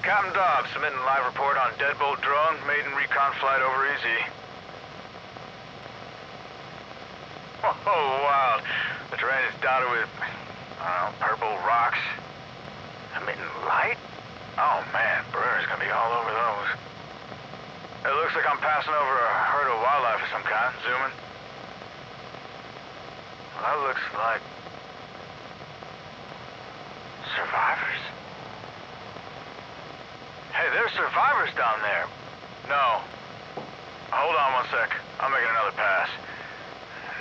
Captain Dobbs submitting live report on deadbolt drone, maiden recon flight over EZ. Oh, wild. The terrain is dotted with, purple rocks. Emitting light? Oh man, Barrera's gonna be all over those. It looks like I'm passing over a herd of wildlife of some kind, zooming. Well, that looks like survivors. Hey, there's survivors down there. No. Hold on one sec. I'm making another pass.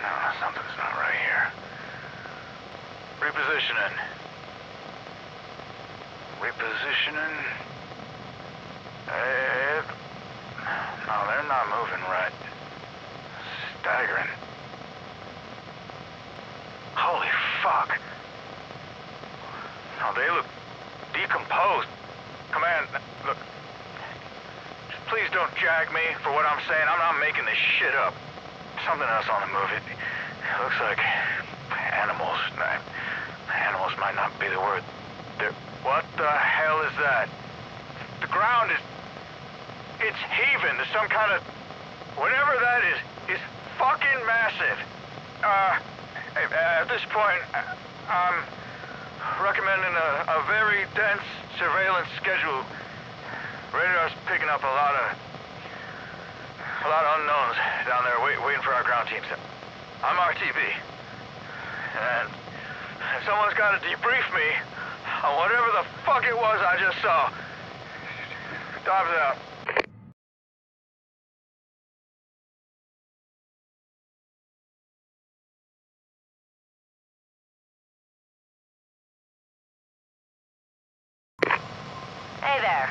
No, something's not right here. Repositioning. Repositioning. No, they're not moving right. Staggering. Holy fuck. No, they look decomposed. Command, look. Just please don't jag me for what I'm saying. I'm not making this shit up. Something else on the move. It looks like animals. Animals might not be the word. What the hell is that? The ground is... It's heaving. There's some kind of... Whatever that is fucking massive. At this point, I'm recommending a very dense surveillance schedule. Radar's picking up a lot of unknowns down there waiting for our ground teams. I'm RTB. And someone's got to debrief me on whatever the fuck it was I just saw. Dobbs out. Hey there.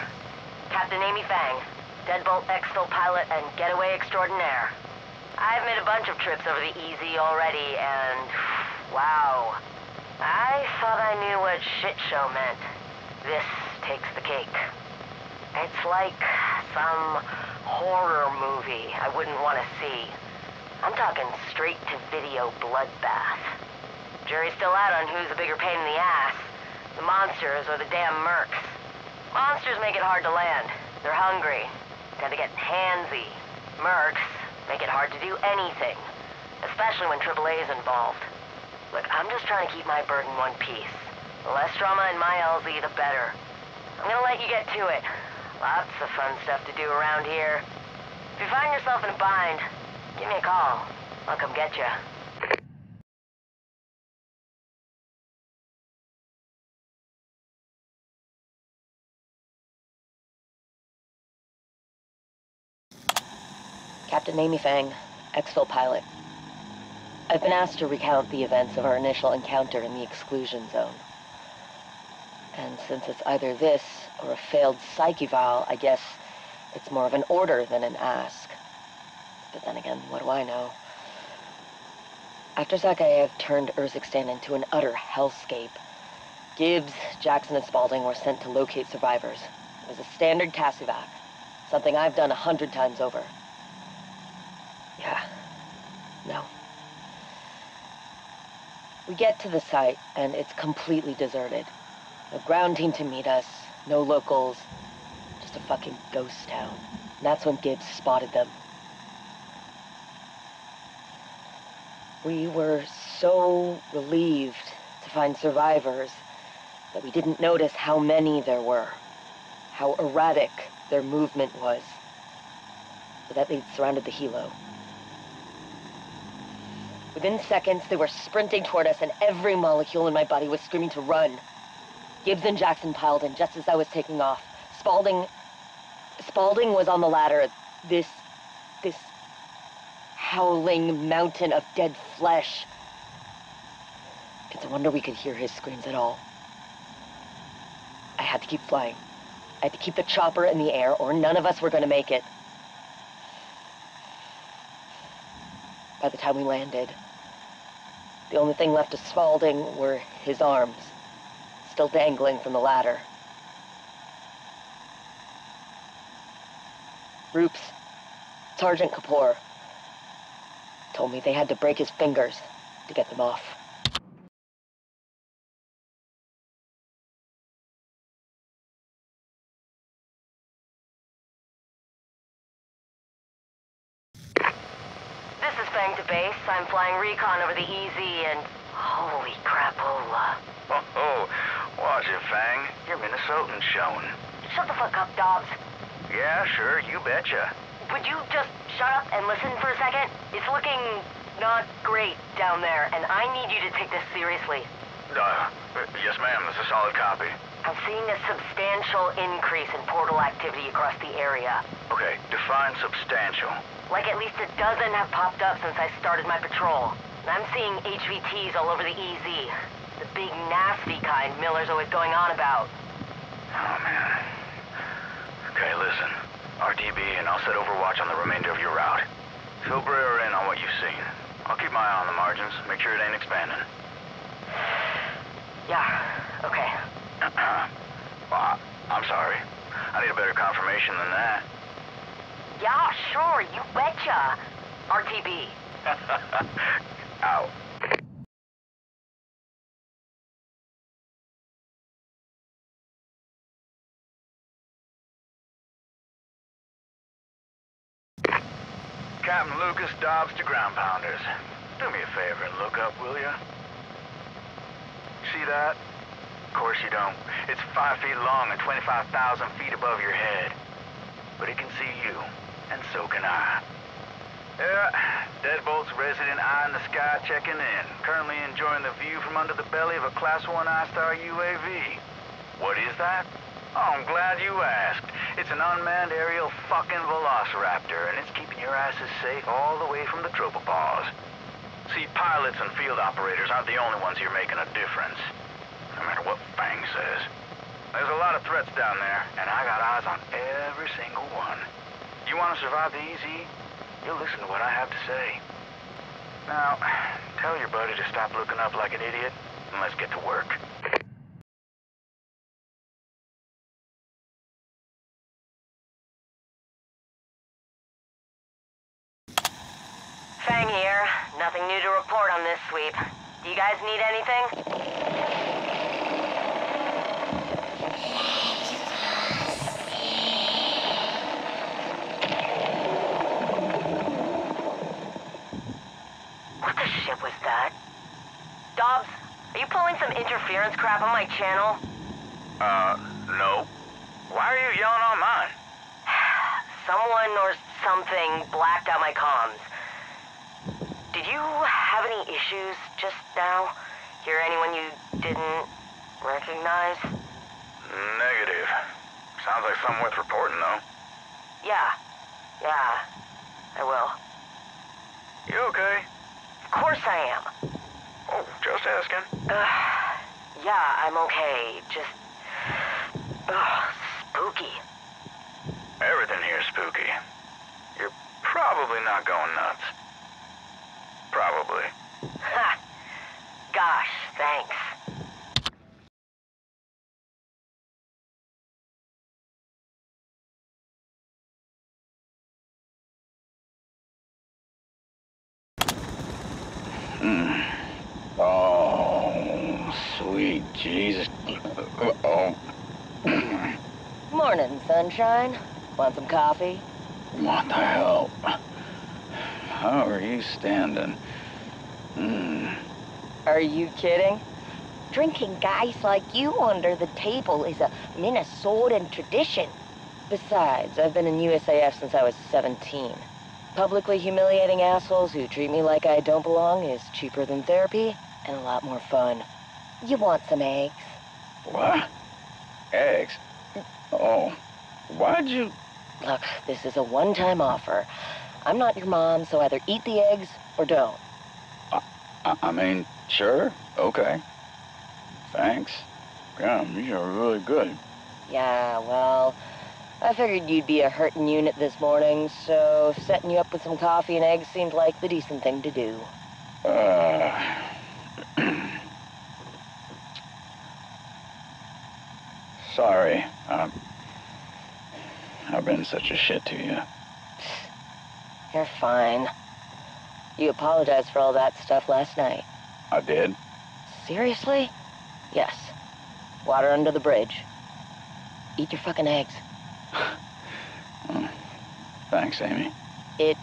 Captain Amy Fang, Deadbolt Exfil pilot and getaway extraordinaire. I've made a bunch of trips over the EZ already, and wow. I thought I knew what shit show meant. This takes the cake. It's like some horror movie I wouldn't want to see. I'm talking straight-to-video bloodbath. Jury's still out on who's a bigger pain in the ass, the monsters or the damn Mercs. Monsters make it hard to land. They're hungry, tend to get handsy. Mercs make it hard to do anything, especially when AAA's involved. Look, I'm just trying to keep my bird in one piece. The less drama in my LZ, the better. I'm gonna let you get to it. Lots of fun stuff to do around here. If you find yourself in a bind, give me a call. I'll come get you. Captain Amy Fang, Exfil pilot. I've been asked to recount the events of our initial encounter in the exclusion zone. And since it's either this or a failed psych eval, I guess it's more of an order than an ask. But then again, what do I know? After Zakhaev turned Urzikstan into an utter hellscape, Gibbs, Jackson, and Spaulding were sent to locate survivors. It was a standard CASEVAC, something I've done 100 times over. Yeah, no. We get to the site, and it's completely deserted. No ground team to meet us, no locals, just a fucking ghost town. And that's when Gibbs spotted them. We were so relieved to find survivors that we didn't notice how many there were, how erratic their movement was, or that they'd surrounded the helo. Within seconds, they were sprinting toward us, and every molecule in my body was screaming to run. Gibbs and Jackson piled in just as I was taking off. Spaulding was on the ladder. This howling mountain of dead flesh. It's a wonder we could hear his screams at all. I had to keep flying. I had to keep the chopper in the air, or none of us were going to make it. By the time we landed, the only thing left of Spaulding were his arms, still dangling from the ladder. Roops, Sergeant Kapoor, told me they had to break his fingers to get them off. DobbsFang to base. I'm flying recon over the EZ and... Holy crapola. Oh, watch it, Fang. Your Minnesotan showing. Shut the fuck up, Dobbs. Yeah, sure, you betcha. Would you just shut up and listen for a second? It's looking not great down there, and I need you to take this seriously. Yes, ma'am. That's a solid copy. I'm seeing a substantial increase in portal activity across the area. Okay, define substantial. Like at least a dozen have popped up since I started my patrol. And I'm seeing HVTs all over the EZ. The big nasty kind Miller's always going on about. Oh, man. Okay, listen. RTB, and I'll set overwatch on the remainder of your route. Fill Barrera in on what you've seen. I'll keep my eye on the margins, make sure it ain't expanding. Yeah, okay. Well, I'm sorry. I need a better confirmation than that. Yeah, sure, you betcha. RTB. Out. Captain Lucas, Dobbs to ground pounders. Do me a favor and look up, will ya? See that? Of course you don't. It's 5 feet long and 25,000 feet above your head. But it can see you, and so can I. Yeah, Deadbolt's resident eye in the sky checking in. Currently enjoying the view from under the belly of a Class 1 I-Star UAV. What is that? Oh, I'm glad you asked. It's an unmanned aerial fucking velociraptor, and it's keeping your asses safe all the way from the tropopause. See, pilots and field operators aren't the only ones here making a difference. No matter what Fang says. There's a lot of threats down there, and I got eyes on every single one. You want to survive the EZ? You'll listen to what I have to say. Now, tell your buddy to stop looking up like an idiot, and let's get to work. Fang here. Nothing new to report on this sweep. Do you guys need anything? What the shit was that? Dobbs, are you pulling some interference crap on my channel? No. Why are you yelling on mine? Someone or something blacked out my comms. Did you have any issues just now? Hear anyone you didn't recognize? Negative. Sounds like something worth reporting, though. Yeah, I will. You okay? Of course I am. Oh, just asking. Yeah, I'm okay. Just... spooky. Everything here's spooky. You're probably not going nuts. Probably. Ha! Gosh, thanks. Oh, sweet Jesus. Oh. Morning, sunshine. Want some coffee? What the hell? How are you standing? Are you kidding? Drinking guys like you under the table is a Minnesotan tradition. Besides, I've been in USAF since I was 17. Publicly humiliating assholes who treat me like I don't belong is cheaper than therapy and a lot more fun. You want some eggs? What? Eggs? Oh, why'd you... Look, this is a one-time offer. I'm not your mom, so either eat the eggs or don't. I mean, sure, okay. Thanks. God, these are really good. Yeah, well, I figured you'd be a hurting unit this morning, so setting you up with some coffee and eggs seemed like the decent thing to do. Sorry. I've been such a shit to you. You're fine. You apologized for all that stuff last night. I did? Seriously? Yes. Water under the bridge. Eat your fucking eggs. Thanks, Amy. It's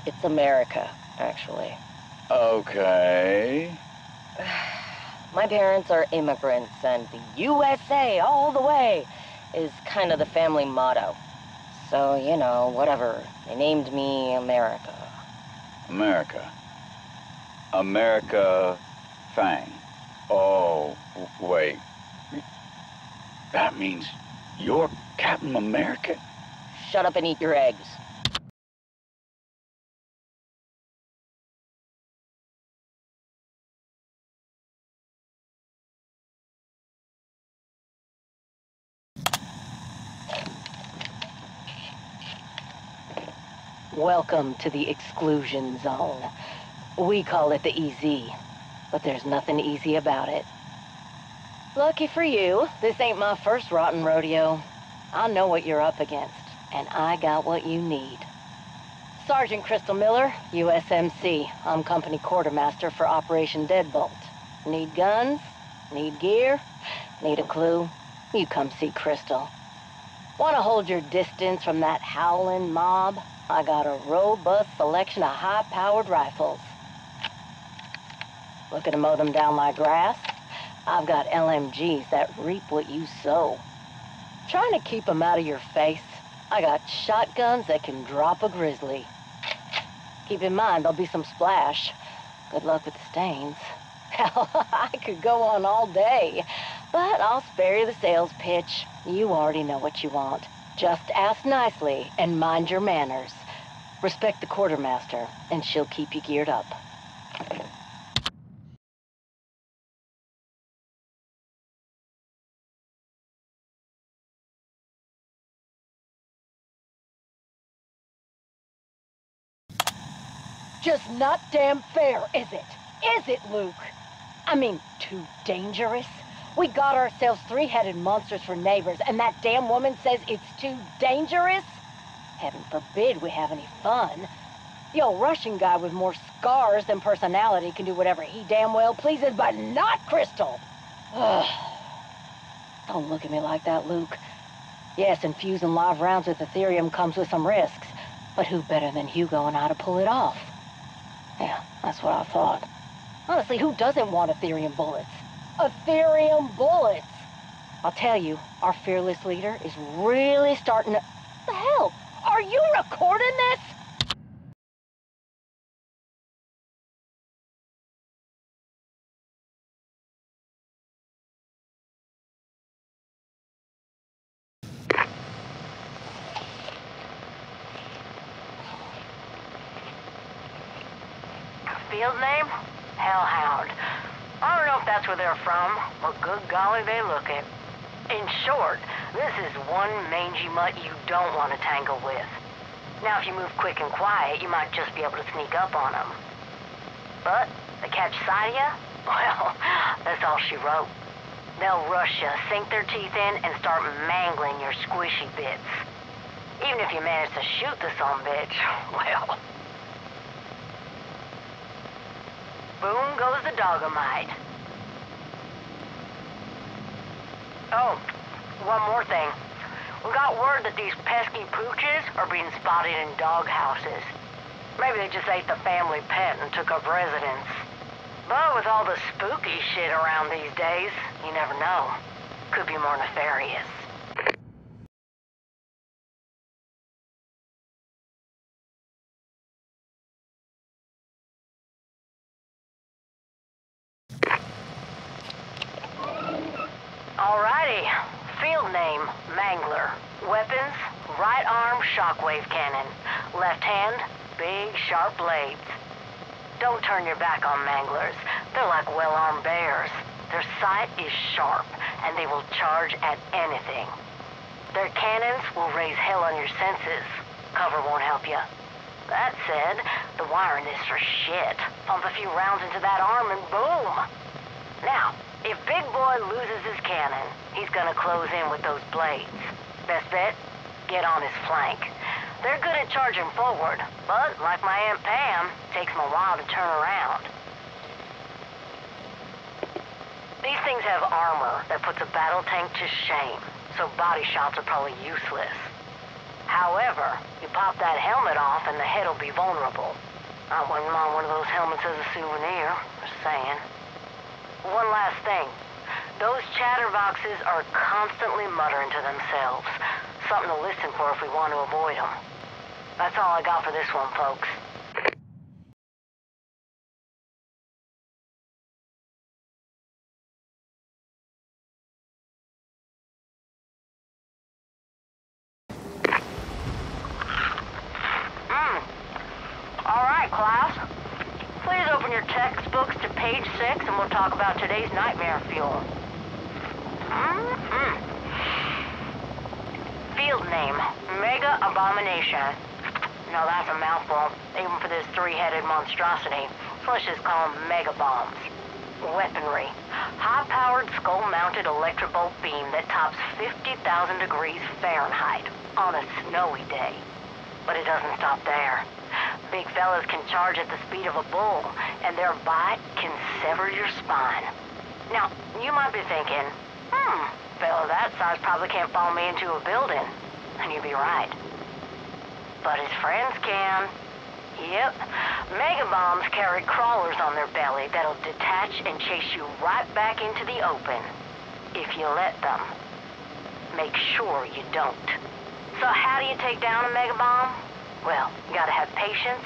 It's America, actually. Okay. My parents are immigrants, and the USA all the way is kind of the family motto. So, you know, whatever. They named me America. America. America Fang. Oh, wait. That means you're Captain America? Shut up and eat your eggs. Welcome to the exclusion zone. We call it the EZ, but there's nothing easy about it. Lucky for you, this ain't my first rotten rodeo. I know what you're up against, and I got what you need. Sergeant Crystal Miller, USMC. I'm company quartermaster for Operation Deadbolt. Need guns? Need gear? Need a clue? You come see Crystal. Want to hold your distance from that howling mob? I got a robust selection of high-powered rifles. Looking to mow them down like grass? I've got LMGs that reap what you sow. Trying to keep them out of your face? I got shotguns that can drop a grizzly. Keep in mind, there'll be some splash. Good luck with the stains. Hell, I could go on all day, but I'll spare you the sales pitch. You already know what you want. Just ask nicely and mind your manners. Respect the quartermaster, and she'll keep you geared up. Just not damn fair, is it? Is it, Luke? I mean, too dangerous? We got ourselves three-headed monsters for neighbors, and that damn woman says it's too dangerous? Heaven forbid we have any fun. The old Russian guy with more scars than personality can do whatever he damn well pleases, but not Crystal! Ugh. Don't look at me like that, Luke. Yes, infusing live rounds with Ethereum comes with some risks, but who better than Hugo and I to pull it off? Yeah, that's what I thought. Honestly, who doesn't want Ethereum bullets? Ethereum bullets! I'll tell you, our fearless leader is really starting to... What the hell? Are you recording this? Field name? Hellhound. I don't know if that's where they're from, but good golly, they look it. In short, this is one mangy mutt you don't want to tangle with. Now, if you move quick and quiet, you might just be able to sneak up on them. But, they catch sight of you? Well, that's all she wrote. They'll rush you, sink their teeth in, and start mangling your squishy bits. Even if you manage to shoot the sumbitch, well... Boom goes the dogomite. Oh, one more thing. We got word that these pesky pooches are being spotted in doghouses. Maybe they just ate the family pet and took up residence. But with all the spooky shit around these days, you never know. Could be more nefarious. Alrighty. Field name, Mangler. Weapons, right arm shockwave cannon. Left hand, big sharp blades. Don't turn your back on Manglers. They're like well-armed bears. Their sight is sharp, and they will charge at anything. Their cannons will raise hell on your senses. Cover won't help you. That said, the wiring is for shit. Pump a few rounds into that arm and boom! Now, if Big Boy loses his cannon, he's gonna close in with those blades. Best bet? Get on his flank. They're good at charging forward, but like my Aunt Pam, takes them a while to turn around. These things have armor that puts a battle tank to shame, so body shots are probably useless. However, you pop that helmet off and the head will be vulnerable. I wouldn't mind one of those helmets as a souvenir, just saying. One last thing. Those chatterboxes are constantly muttering to themselves. Something to listen for if we want to avoid them. That's all I got for this one, folks. All right, class. Please open your textbooks to page 6 and we'll talk about today's nightmare fuel. Field name, Mega Abomination. No, that's a mouthful, even for this three-headed monstrosity. So let's just call them Mega Bombs. Weaponry. High-powered skull-mounted electric bolt beam that tops 50,000 degrees Fahrenheit on a snowy day. But it doesn't stop there. Big fellas can charge at the speed of a bull, and their bite can sever your spine. Now, you might be thinking, fella that size probably can't follow me into a building. And you'd be right. But his friends can. Yep. Mega bombs carry crawlers on their belly that'll detach and chase you right back into the open. If you let them. Make sure you don't. So how do you take down a mega bomb? Well, you gotta have patience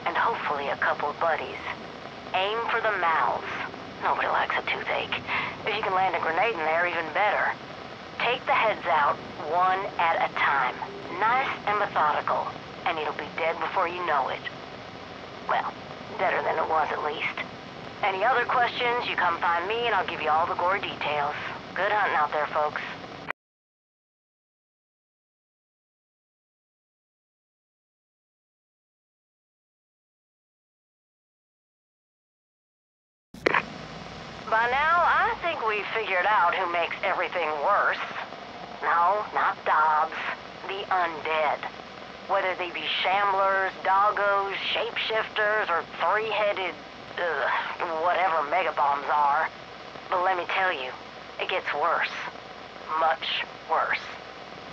and hopefully a couple of buddies. Aim for the mouths. Nobody likes a toothache. If you can land a grenade in there, even better. Take the heads out one at a time. Nice and methodical. And it'll be dead before you know it. Well, deader than it was at least. Any other questions, you come find me and I'll give you all the gory details. Good hunting out there, folks. By now, I think we've figured out who makes everything worse. No, not Dobbs. The undead. Whether they be shamblers, doggos, shapeshifters, or three-headed, whatever megabombs are. But let me tell you, it gets worse. Much worse.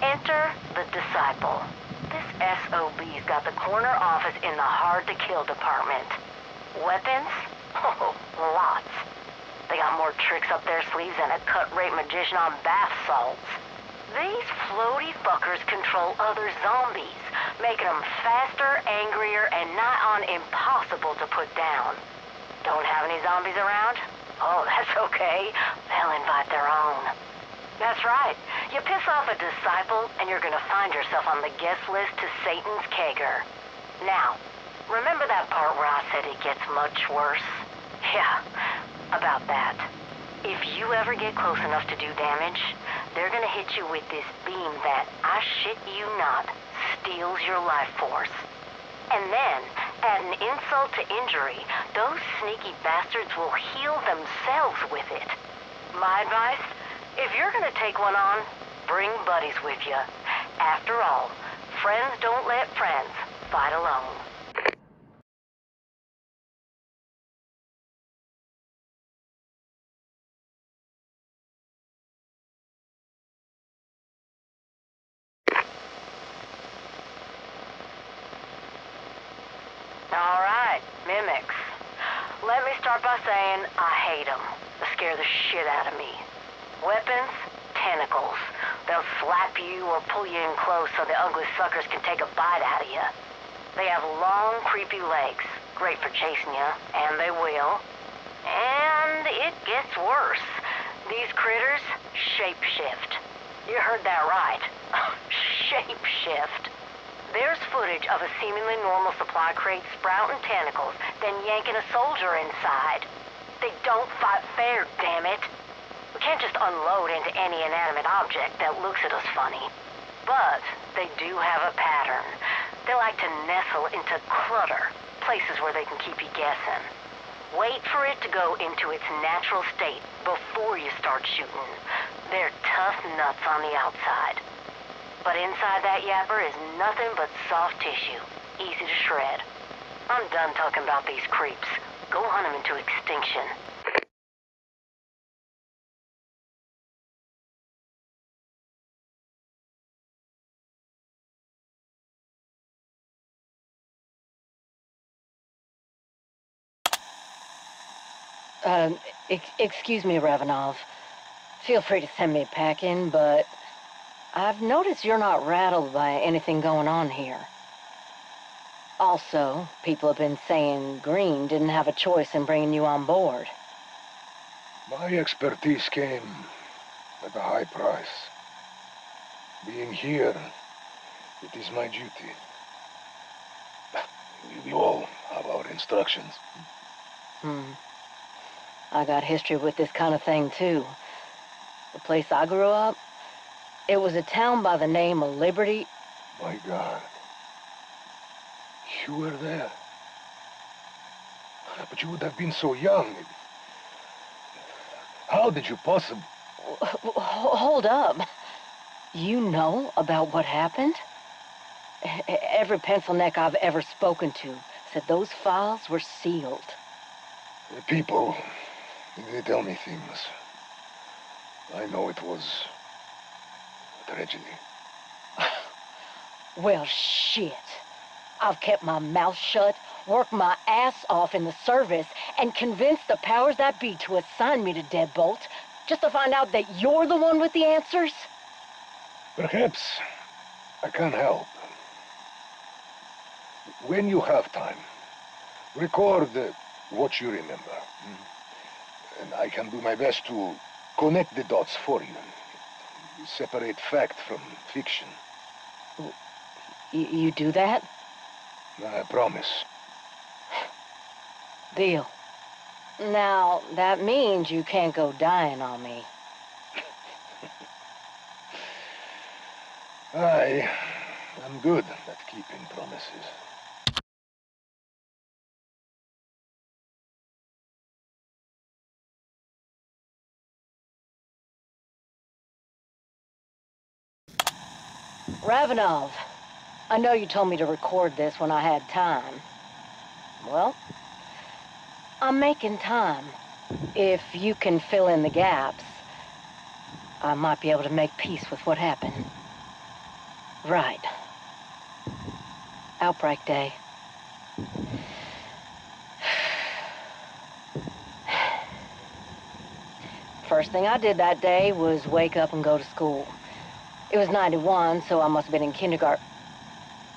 Enter the Disciple. This SOB's got the corner office in the hard-to-kill department. Weapons? Oh, lots. They got more tricks up their sleeves than a cut-rate magician on bath salts. These floaty fuckers control other zombies, making them faster, angrier, and nigh on impossible to put down. Don't have any zombies around? Oh, that's okay. They'll invite their own. That's right. You piss off a disciple, and you're gonna find yourself on the guest list to Satan's kegger. Now, remember that part where I said it gets much worse? Yeah, about that. If you ever get close enough to do damage, they're gonna hit you with this beam that, I shit you not, steals your life force. And then, add an insult to injury, those sneaky bastards will heal themselves with it. My advice? If you're gonna take one on, bring buddies with you. After all, friends don't let friends fight alone. Alright, mimics. Let me start by saying I hate them. They scare the shit out of me. Weapons? Tentacles. They'll slap you or pull you in close so the ugly suckers can take a bite out of you. They have long, creepy legs. Great for chasing you, and they will. And it gets worse. These critters shapeshift. You heard that right. Shapeshift. There's footage of a seemingly normal supply crate sprouting tentacles, then yanking a soldier inside. They don't fight fair, damn it. We can't just unload into any inanimate object that looks at us funny. But they do have a pattern. They like to nestle into clutter, places where they can keep you guessing. Wait for it to go into its natural state before you start shooting. They're tough nuts on the outside. But inside that yapper is nothing but soft tissue, easy to shred. I'm done talking about these creeps. Go hunt them into extinction. Excuse me, Ravenov. Feel free to send me packing, but I've noticed you're not rattled by anything going on here. Also, people have been saying Greene didn't have a choice in bringing you on board. My expertise came at a high price. Being here, it is my duty. We all have our instructions. I got history with this kind of thing, too. The place I grew up, it was a town by the name of Liberty. My God. You were there. But you would have been so young. How did you possibly... Hold up. You know about what happened? Every pencil neck I've ever spoken to said those files were sealed. People, they tell me things. I know it was a tragedy. Well, shit. I've kept my mouth shut, worked my ass off in the service, and convinced the powers that be to assign me to Deadbolt, just to find out that you're the one with the answers? Perhaps I can't help. When you have time, record what you remember. And I can do my best to connect the dots for you. Separate fact from fiction. You do that? I promise. Deal. Now, that means you can't go dying on me. I am good at keeping promises. Ravenov, I know you told me to record this when I had time. Well, I'm making time. If you can fill in the gaps, I might be able to make peace with what happened. Right. Outbreak day. First thing I did that day was wake up and go to school. It was 91, so I must have been in kindergarten.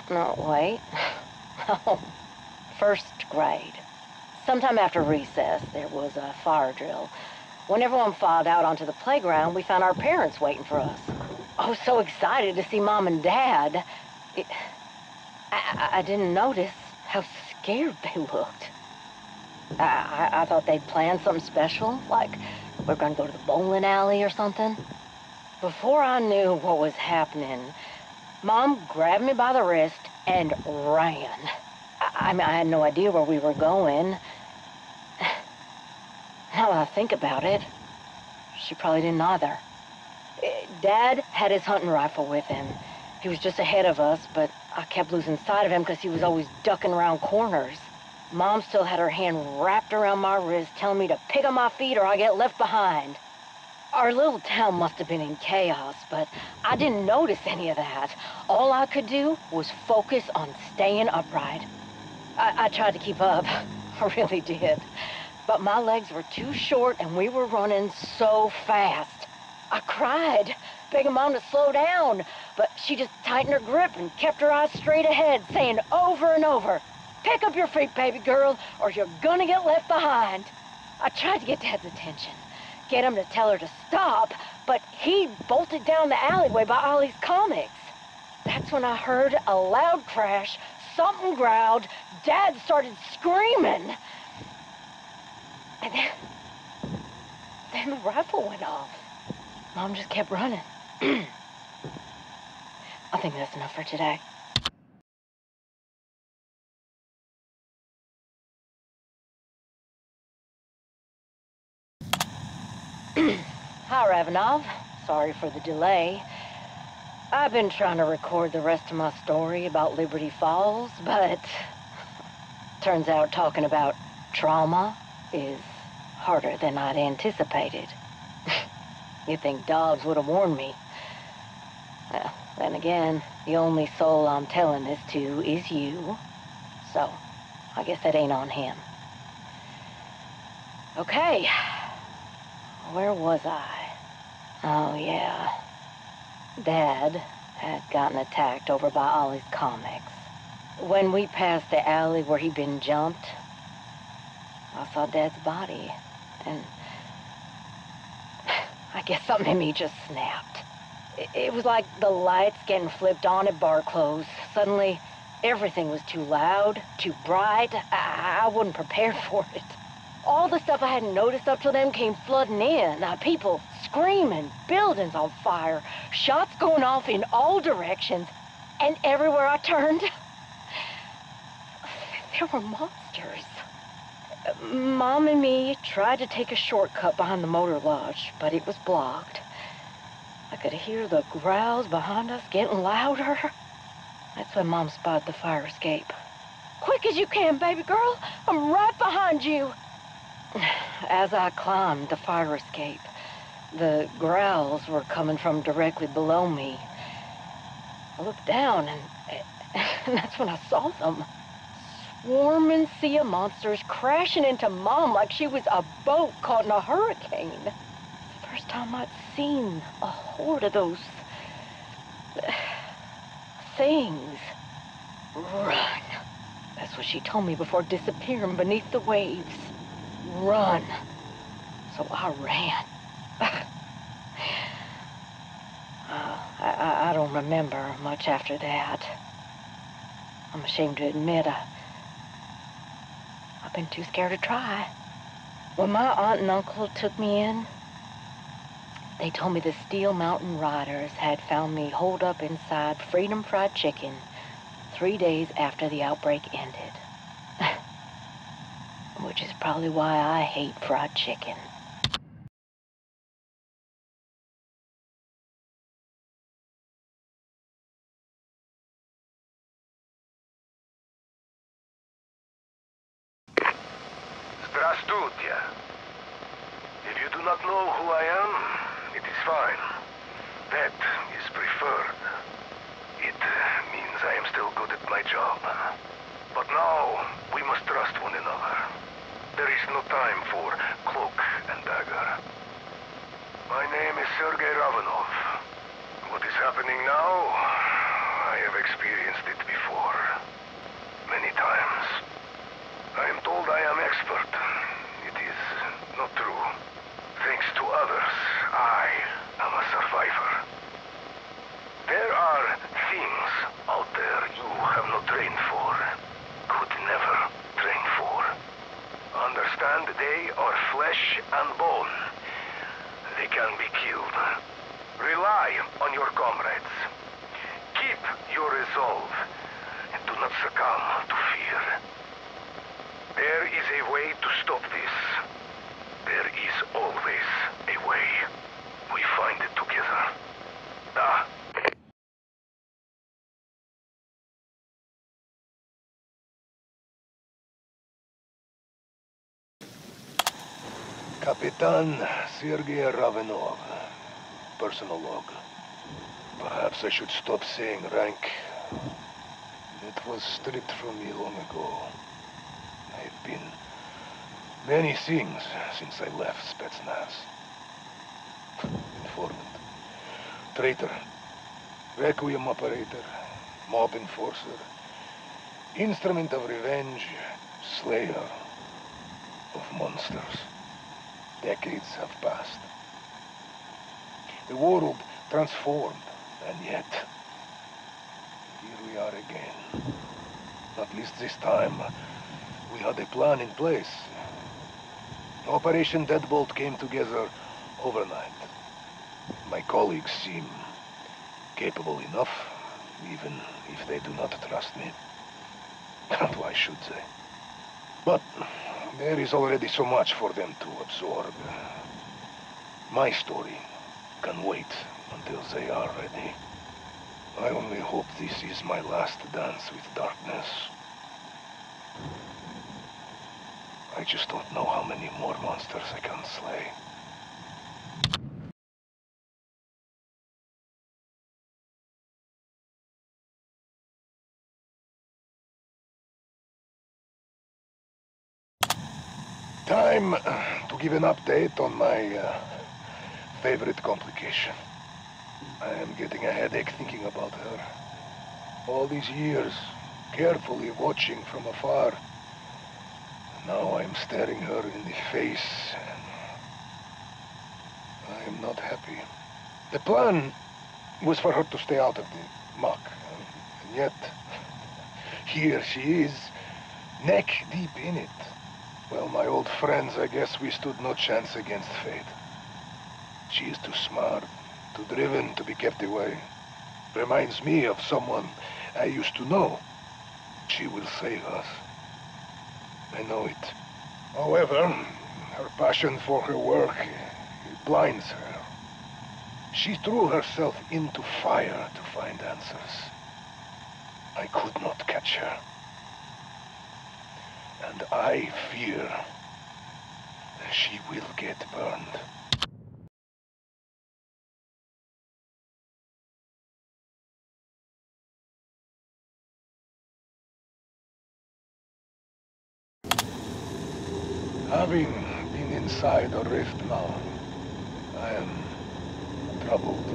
No, wait. No. First grade. Sometime after recess, there was a fire drill. When everyone filed out onto the playground, we found our parents waiting for us. I was so excited to see Mom and Dad. I didn't notice how scared they looked. I thought they'd planned something special, like we're gonna go to the bowling alley or something. Before I knew what was happening, Mom grabbed me by the wrist and ran. I had no idea where we were going. Now that I think about it, she probably didn't either. Dad had his hunting rifle with him. He was just ahead of us, but I kept losing sight of him because he was always ducking around corners. Mom still had her hand wrapped around my wrist, telling me to pick up my feet or I get left behind. Our little town must have been in chaos, but I didn't notice any of that. All I could do was focus on staying upright. I tried to keep up. I really did. But my legs were too short and we were running so fast. I cried, begging Mom to slow down, but she just tightened her grip and kept her eyes straight ahead, saying over and over, "Pick up your feet, baby girl, or you're gonna get left behind." I tried to get Dad's attention, get him to tell her to stop, but he bolted down the alleyway by Ollie's Comics. That's when I heard a loud crash, something growled, Dad started screaming. And then the rifle went off. Mom just kept running. I think that's enough for today. Hi, Ravenov. Sorry for the delay. I've been trying to record the rest of my story about Liberty Falls, but turns out talking about trauma is harder than I'd anticipated. You'd think Dobbs would have warned me. Well, then again, the only soul I'm telling this to is you. So, I guess that ain't on him. Okay. Where was I? Oh, yeah. Dad had gotten attacked over by Ollie's comics. When we passed the alley where he'd been jumped, I saw Dad's body, and I guess something in me just snapped. It was like the lights getting flipped on at bar close. Suddenly, everything was too loud, too bright. I wasn't prepared for it. All the stuff I hadn't noticed up till then came flooding in. People screaming, buildings on fire, shots going off in all directions. And everywhere I turned, there were monsters. Mom and me tried to take a shortcut behind the motor lodge, but it was blocked. I could hear the growls behind us getting louder. That's when Mom spotted the fire escape. Quick as you can, baby girl. I'm right behind you. As I climbed the fire escape, the growls were coming from directly below me. I looked down, and that's when I saw them. Swarming sea of monsters crashing into Mom like she was a boat caught in a hurricane. It's the first time I'd seen a horde of those things. Run. That's what she told me before disappearing beneath the waves. Run. So I ran. I don't remember much after that. I'm ashamed to admit I've been too scared to try. When my aunt and uncle took me in, they told me the Steel Mountain Riders had found me holed up inside Freedom Fried Chicken 3 days after the outbreak ended. Which is probably why I hate fried chicken. Здравствуйте. If you do not know who I am, it is fine. That is preferred. It means I am still good at my job. But now, we must trust one another. There is no time for cloak and dagger. My name is Sergei Ravenov. What is happening now, I have experienced it before. Many times. I am told I am expert. It is not true. Thanks to others, I am a survivor. There are things out there you have not trained for, could never train for. Understand, they are flesh and bone. They can be killed. Rely on your comrades. Keep your resolve, and do not succumb to fear. There is a way to stop this. There is always a way. We find it together. Ah. Kapitan Sergei Ravenov. Personal log. Perhaps I should stop saying rank. It was stripped from me long ago. I've been many things since I left Spetsnaz. Informant, traitor, requiem operator, mob enforcer, instrument of revenge, slayer of monsters. Decades have passed. The world transformed, and yet, here we are again. At least this time, we had a plan in place. Operation Deadbolt came together overnight. My colleagues seem capable enough, even if they do not trust me. And why should they? But there is already so much for them to absorb. My story can wait until they are ready. I only hope this is my last dance with darkness. I just don't know how many more monsters I can slay. Time to to give an update on my favorite complication. I am getting a headache thinking about her. All these years, carefully watching from afar. Now I'm staring her in the face, and I am not happy. The plan was for her to stay out of the muck, and yet here she is, neck deep in it. Well, my old friends, I guess we stood no chance against fate. She is too smart, too driven to be kept away. Reminds me of someone I used to know. She will save us. I know it. However, her passion for her work blinds her. She threw herself into fire to find answers. I could not catch her. And I fear she will get burned. Having been inside a rift now, I am troubled.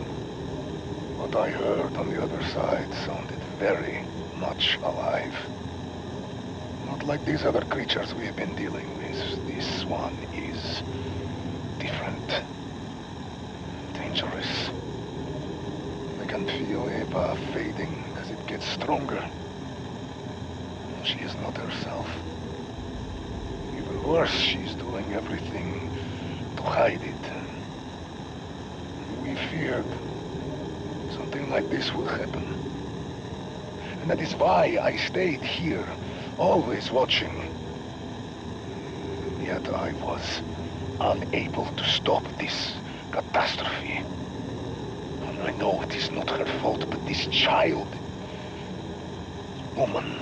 What I heard on the other side sounded very much alive. Not like these other creatures we have been dealing with. This one is different. Dangerous. I can feel Eva fading as it gets stronger. She is not herself. Even worse, she's doing everything to hide it. We feared something like this would happen. And that is why I stayed here, always watching. Yet I was unable to stop this catastrophe. I know it is not her fault, but this child, woman,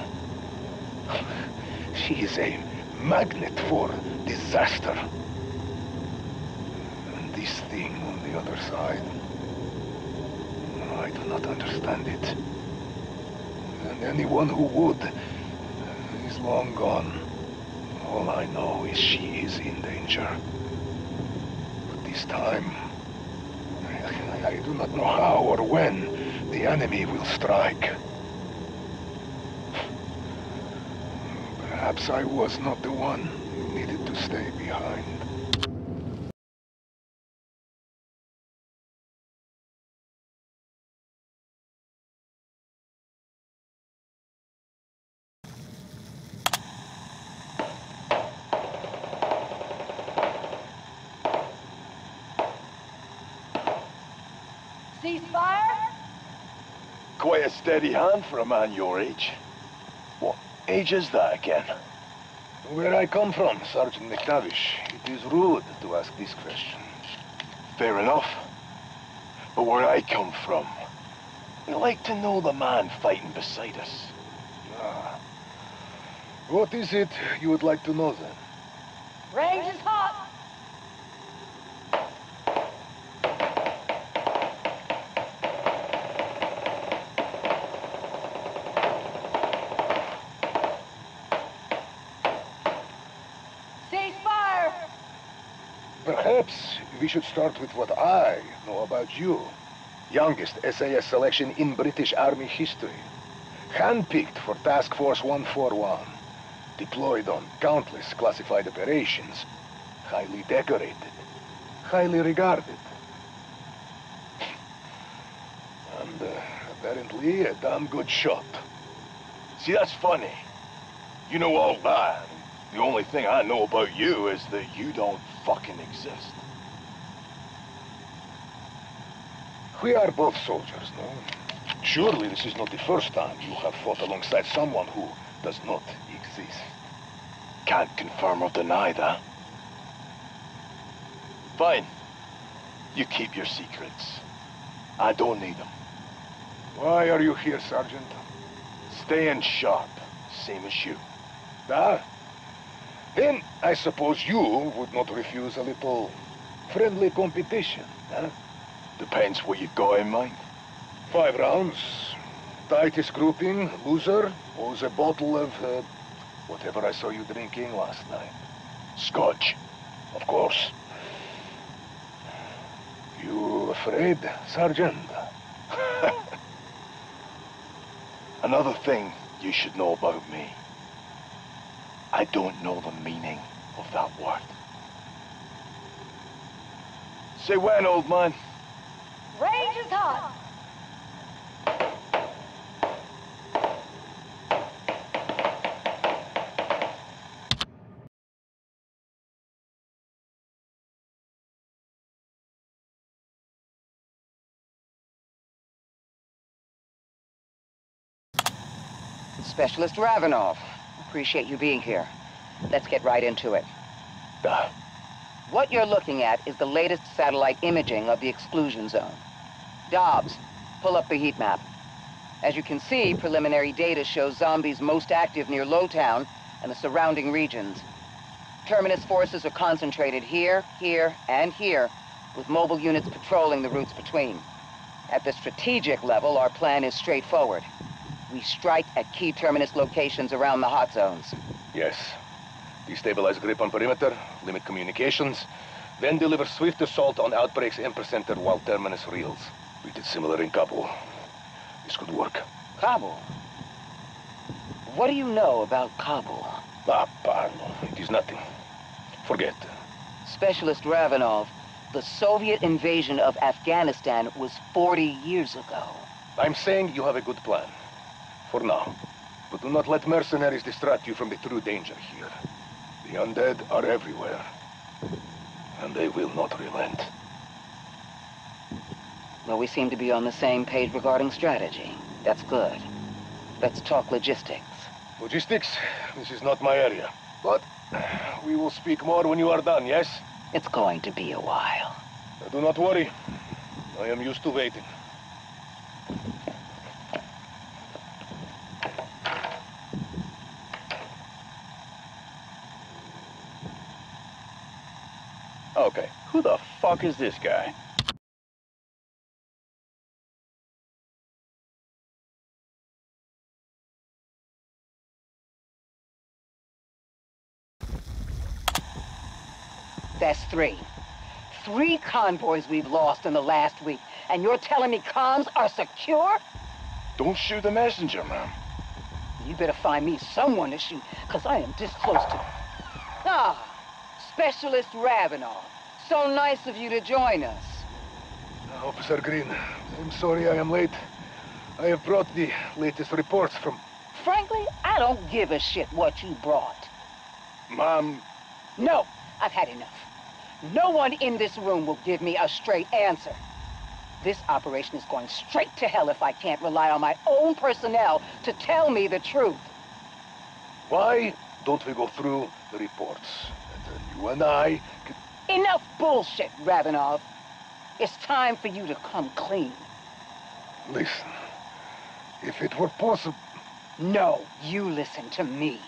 she is a magnet for disaster. And this thing on the other side, I do not understand it. And anyone who would is long gone. All I know is she is in danger. But this time, I do not know how or when the enemy will strike. Perhaps I was not the one who needed to stay behind. Ceasefire? Quite a steady hand for a man your age. What age is that again? Where I come from, Sergeant McTavish, it is rude to ask this question. Fair enough. But where I come from, we like to know the man fighting beside us. Ah. What is it you would like to know, then? Range is hot! Ceasefire! Perhaps we should start with what I know about you. Youngest SAS selection in British Army history. Handpicked for Task Force 141. Deployed on countless classified operations. Highly decorated. Highly regarded. And apparently a damn good shot. See, that's funny. You know all that. The only thing I know about you is that you don't fucking exist. We are both soldiers, no? Surely this is not the first time you have fought alongside someone who does not exist. Can't confirm or deny that. Fine. You keep your secrets. I don't need them. Why are you here, Sergeant? Staying sharp, same as you. Ah? Then I suppose you would not refuse a little friendly competition, huh? Depends what you've got in mind. 5 rounds. Tightest grouping, loser, owes a bottle of, whatever I saw you drinking last night. Scotch. Of course. You afraid, Sergeant? Another thing you should know about me. I don't know the meaning of that word. Say when, old man? Range is hot. Specialist Ravenov. Appreciate you being here. Let's get right into it. What you're looking at is the latest satellite imaging of the exclusion zone. Dobbs, pull up the heat map. As you can see, preliminary data shows zombies most active near Lowtown and the surrounding regions. Terminus forces are concentrated here, here, and here, with mobile units patrolling the routes between. At the strategic level, our plan is straightforward. We strike at key terminus locations around the hot zones. Yes. Destabilize grip on perimeter, limit communications, then deliver swift assault on outbreaks epicenter while terminus reels. We did similar in Kapoor. This could work. Kabul? What do you know about Kabul? Pardon. It is nothing. Forget. Specialist Ravenov, the Soviet invasion of Afghanistan was 40 years ago. I'm saying you have a good plan. For now. But do not let mercenaries distract you from the true danger here. The undead are everywhere. And they will not relent. Well, we seem to be on the same page regarding strategy. That's good. Let's talk logistics. Logistics? This is not my area. But we will speak more when you are done, yes? It's going to be a while. Do not worry. I am used to waiting. Okay, who the fuck is this guy? That's three. 3 convoys we've lost in the last week, and you're telling me comms are secure? Don't shoot the messenger, man. You better find me someone to shoot, because I am this close to... Ah, Specialist Ravenov. So nice of you to join us. Officer Greene, I'm sorry I am late. I have brought the latest reports from... Frankly, I don't give a shit what you brought. Ma'am, No, I've had enough. No one in this room will give me a straight answer. This operation is going straight to hell if I can't rely on my own personnel to tell me the truth. Why don't we go through the reports? And then you and I can... Enough bullshit, Ravenov. It's time for you to come clean. Listen, if it were possible... No, you listen to me.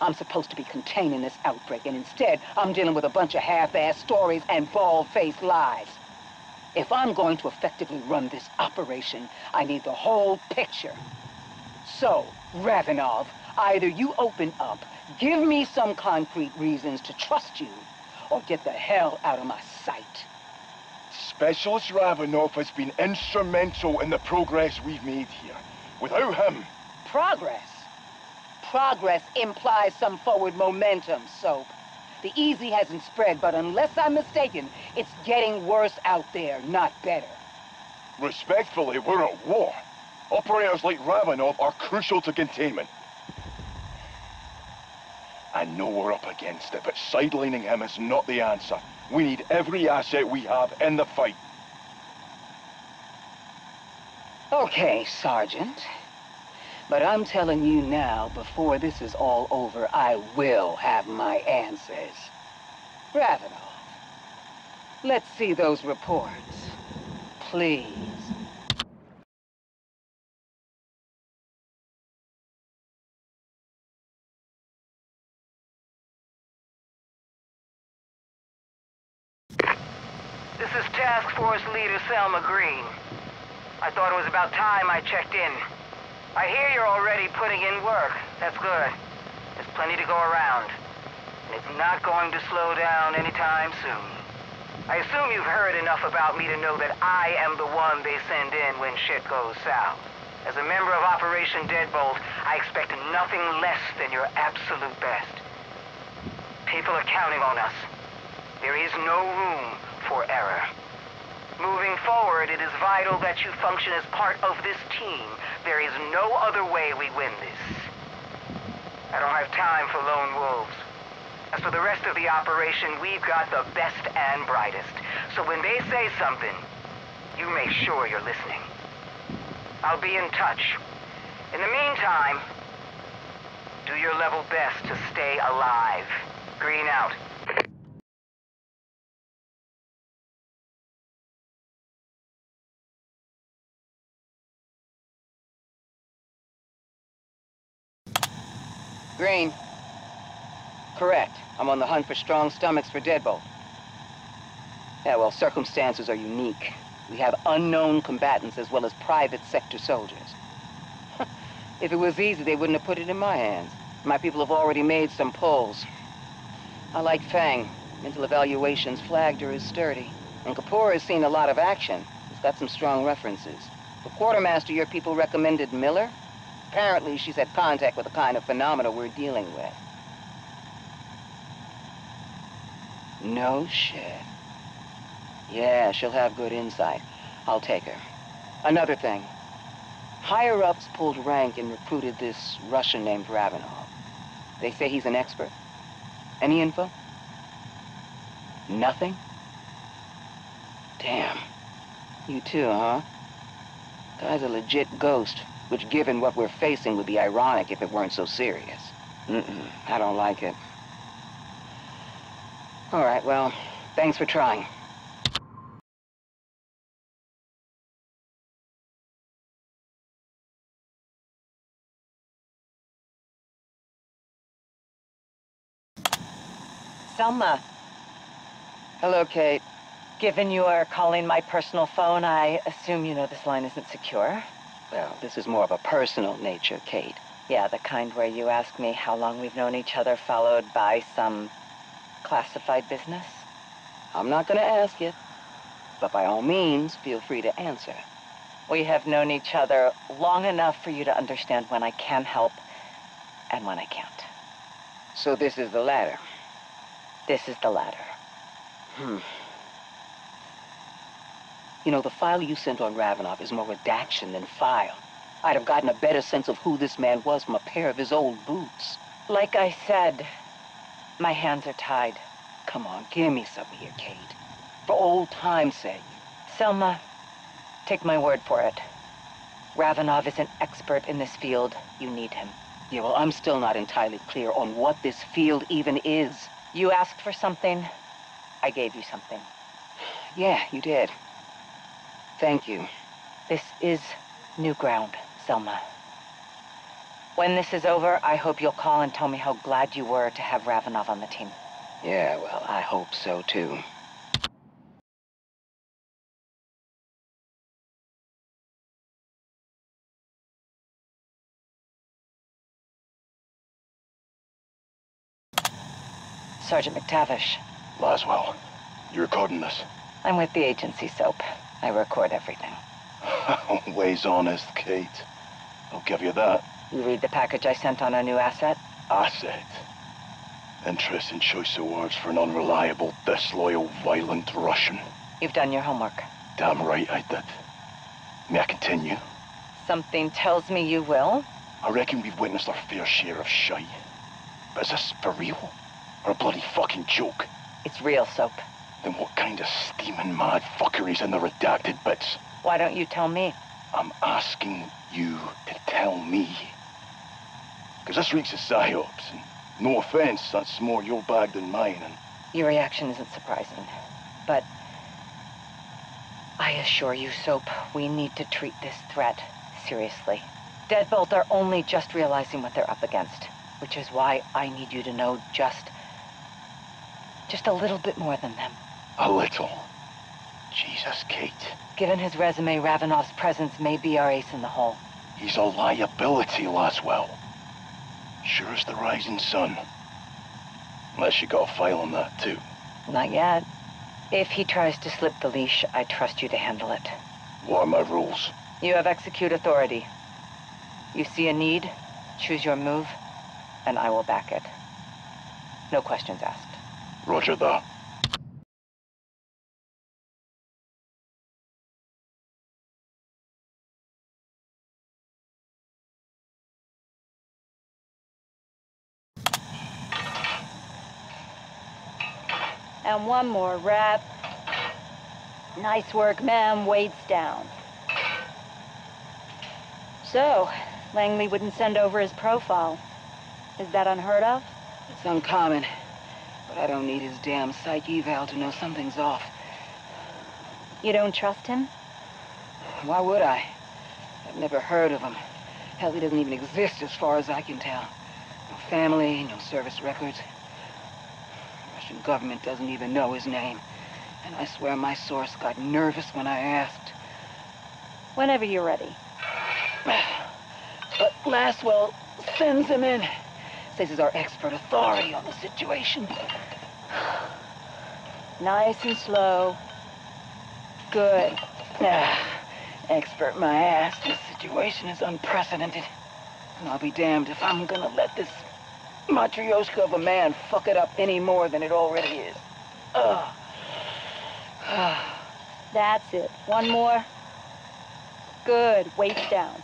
I'm supposed to be containing this outbreak, and instead, I'm dealing with a bunch of half-assed stories and bald-faced lies. If I'm going to effectively run this operation, I need the whole picture. So, Ravenov, either you open up, give me some concrete reasons to trust you, or get the hell out of my sight. Specialist Ravenov has been instrumental in the progress we've made here. Without him... Progress? Progress implies some forward momentum, Soap. The easy hasn't spread, but unless I'm mistaken, it's getting worse out there, not better. Respectfully, we're at war. Operators like Ravenov are crucial to containment. I know we're up against it, but sidelining him is not the answer. We need every asset we have in the fight. Okay, Sergeant. But I'm telling you now, before this is all over, I will have my answers. Ravenov, let's see those reports. Please. This is Task Force Leader Selma Greene. I thought it was about time I checked in. I hear you're already putting in work. That's good. There's plenty to go around. And it's not going to slow down anytime soon. I assume you've heard enough about me to know that I am the one they send in when shit goes south. As a member of Operation Deadbolt, I expect nothing less than your absolute best. People are counting on us. There is no room for error. Moving forward, it is vital that you function as part of this team. There is no other way we win this. I don't have time for lone wolves. As for the rest of the operation, we've got the best and brightest. So when they say something, you make sure you're listening. I'll be in touch. In the meantime, do your level best to stay alive. Greene out. Greene. Correct. I'm on the hunt for strong stomachs for Deadbolt. Yeah, well, circumstances are unique. We have unknown combatants as well as private sector soldiers. If it was easy, they wouldn't have put it in my hands. My people have already made some pulls. I like Fang. Mental evaluations flagged her as sturdy. And Kapoor has seen a lot of action. He's got some strong references. The quartermaster your people recommended Miller? Apparently, she's had contact with the kind of phenomena we're dealing with. No shit. Yeah, she'll have good insight. I'll take her. Another thing. Higher-ups pulled rank and recruited this Russian named Ravenov. They say he's an expert. Any info? Nothing? Damn. You too, huh? Guy's a legit ghost, which given what we're facing would be ironic if it weren't so serious. I don't like it. All right, well, thanks for trying. Selma, Hello, Kate. given you are calling my personal phone, I assume you know this line isn't secure? Well, this is more of a personal nature, Kate. Yeah, the kind where you ask me how long we've known each other, followed by some classified business? I'm not gonna ask it, but by all means, feel free to answer. We have known each other long enough for you to understand when I can help and when I can't. So this is the latter. This is the latter. You know, the file you sent on Ravenov is more redaction than file. I'd have gotten a better sense of who this man was from a pair of his old boots. Like I said, my hands are tied. Come on, give me some here, Kate. For old time's sake. Selma, take my word for it. Ravenov is an expert in this field. You need him. Yeah, well, I'm still not entirely clear on what this field even is. You asked for something, I gave you something. Yeah, you did. Thank you. This is new ground, Selma. When this is over, I hope you'll call and tell me how glad you were to have Ravenov on the team. Yeah, well, I hope so, too. Sergeant McTavish. Laswell, you recording this? I'm with the agency, Soap. I record everything. Ways honest, Kate. I'll give you that. You read the package I sent on our new asset? Asset. Interesting choice of words for an unreliable, disloyal, violent Russian. You've done your homework. Damn right I did. May I continue? Something tells me you will. I reckon we've witnessed our fair share of shite. But is this for real? Or a bloody fucking joke? It's real, Soap. Then what kind of steaming mad fuckery's in the redacted bits? Why don't you tell me? I'm asking you to tell me. Because this reeks of psyops, and no offense, that's more your bag than mine, and... Your reaction isn't surprising. But I assure you, Soap, we need to treat this threat seriously. Deadbolt are only just realizing what they're up against, which is why I need you to know just a little bit more than them. A little? Jesus, Kate. Given his resume, Ravenov's presence may be our ace in the hole. He's a liability, Laswell. Sure as the rising sun. Unless you got a file on that, too. Not yet. If he tries to slip the leash, I trust you to handle it. What are my rules? You have execute authority. You see a need, choose your move, and I will back it. No questions asked. Roger that. And one more rep. Nice work, ma'am. Weight's down. So, Langley wouldn't send over his profile. Is that unheard of? It's uncommon, but I don't need his damn psych eval to know something's off. You don't trust him? Why would I? I've never heard of him. Hell, he doesn't even exist as far as I can tell. No family, no service records. The Russian government doesn't even know his name. And I swear my source got nervous when I asked. Whenever you're ready. But Laswell sends him in. Says he's our expert authority on the situation. Nice and slow. Good. Expert my ass. This situation is unprecedented. And I'll be damned if I'm gonna let this Matryoshka of a man fuck it up any more than it already is. That's it. One more. Good. Weight's down.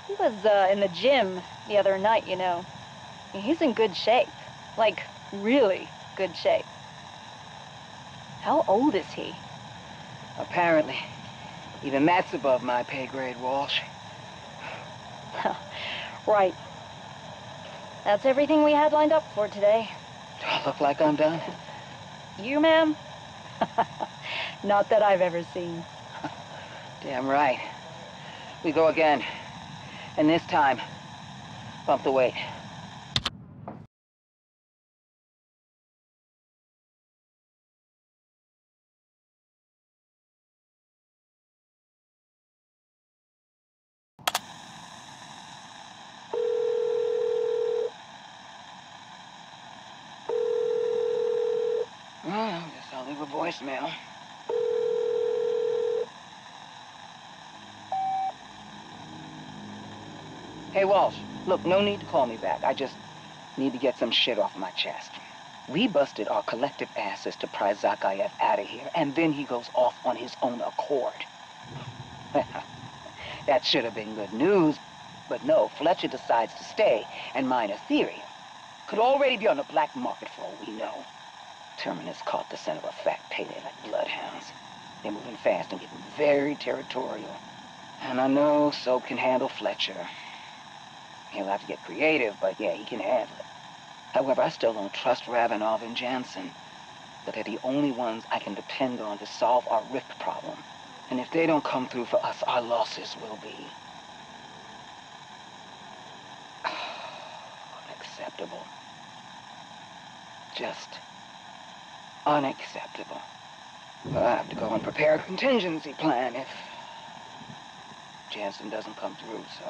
He was in the gym the other night, you know. He's in good shape. Like, really good shape. How old is he? Apparently. Even that's above my pay grade, Walsh. Right. That's everything we had lined up for today. Do I look like I'm done? You, ma'am? Not that I've ever seen. Damn right. We go again. And this time, bump the weight. Well, I guess I'll leave a voicemail. Hey, Walsh, look, no need to call me back. I just need to get some shit off my chest. We busted our collective asses to pry Zakhaev out of here, and then he goes off on his own accord. That should have been good news, but no, Fletcher decides to stay and mine Ethereum. Could already be on the black market for all we know. Terminus caught the scent of a fat payday like bloodhounds. They're moving fast and getting very territorial. And I know Soap can handle Fletcher. He'll have to get creative, but yeah, he can handle it. However, I still don't trust Ravenov and Jansen. But they're the only ones I can depend on to solve our rift problem. And if they don't come through for us, our losses will be unacceptable. Just unacceptable. But I have to go and prepare a contingency plan if Jansen doesn't come through, so...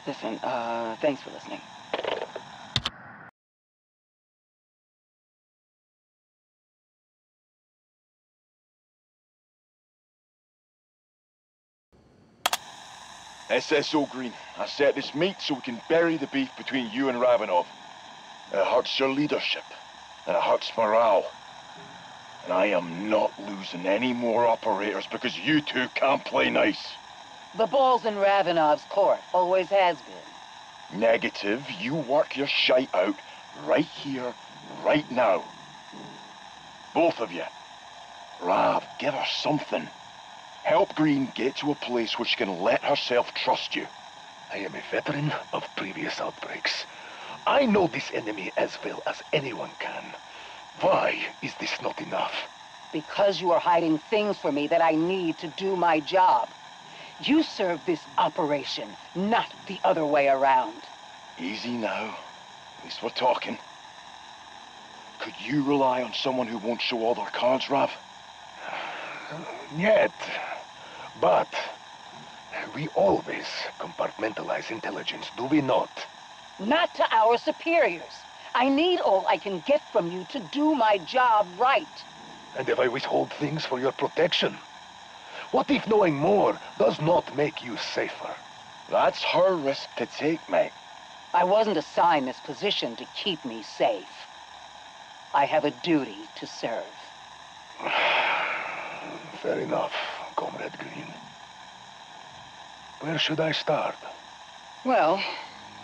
Listen, thanks for listening. SSO Greene, I set this meet so we can bury the beef between you and Ravenov. It hurts your leadership, and it hurts morale. And I am not losing any more operators because you two can't play nice. The ball's in Ravenov's court, always has been. Negative, you work your shite out right here, right now. Both of you. Rav, give her something. Help Greene get to a place where she can let herself trust you. I am a veteran of previous outbreaks. I know this enemy as well as anyone can. Why is this not enough? Because you are hiding things from me that I need to do my job. You serve this operation, not the other way around. Easy now. At least we're talking. Could you rely on someone who won't show all their cards, Rav? Yet. But We always compartmentalize intelligence, do we not? Not to our superiors. I need all I can get from you to do my job right. And if I withhold things for your protection? What if knowing more does not make you safer? That's her risk to take, mate. I wasn't assigned this position to keep me safe. I have a duty to serve. Fair enough, Comrade Greene. Where should I start? Well,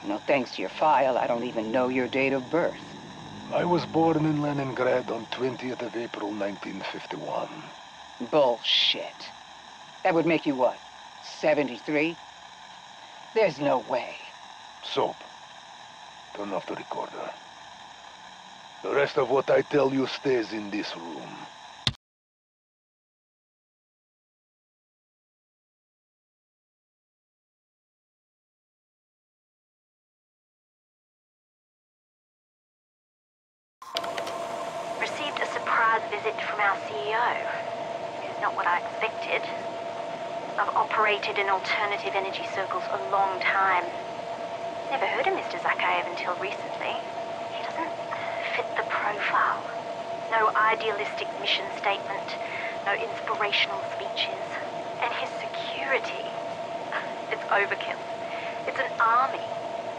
no thanks to your file, I don't even know your date of birth. I was born in Leningrad on 20th of April, 1951. Bullshit. That would make you what, 73? There's no way. Soap. Turn off the recorder. The rest of what I tell you stays in this room. Received a surprise visit from our CEO. It's not what I expected. I've operated in alternative energy circles a long time. Never heard of Mr. Zakhaev until recently. He doesn't fit the profile. No idealistic mission statement, no inspirational speeches. And his security, it's overkill. It's an army.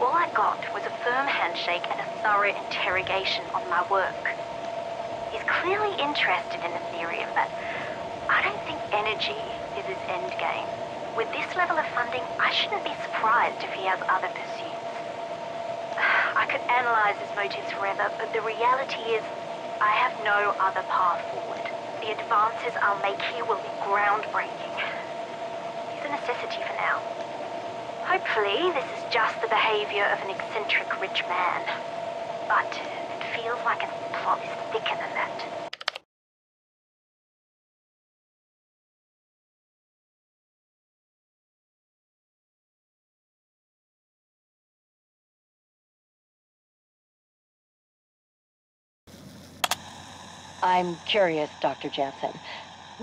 All I got was a firm handshake and a thorough interrogation on my work. He's clearly interested in Ethereum, but I don't think energy is his end game. With this level of funding, I shouldn't be surprised if he has other pursuits. I could analyze his motives forever, but the reality is I have no other path forward. The advances I'll make here will be groundbreaking. He's a necessity for now. Hopefully, this is just the behavior of an eccentric rich man. But it feels like his plot is thicker than that. I'm curious, Dr. Jansen.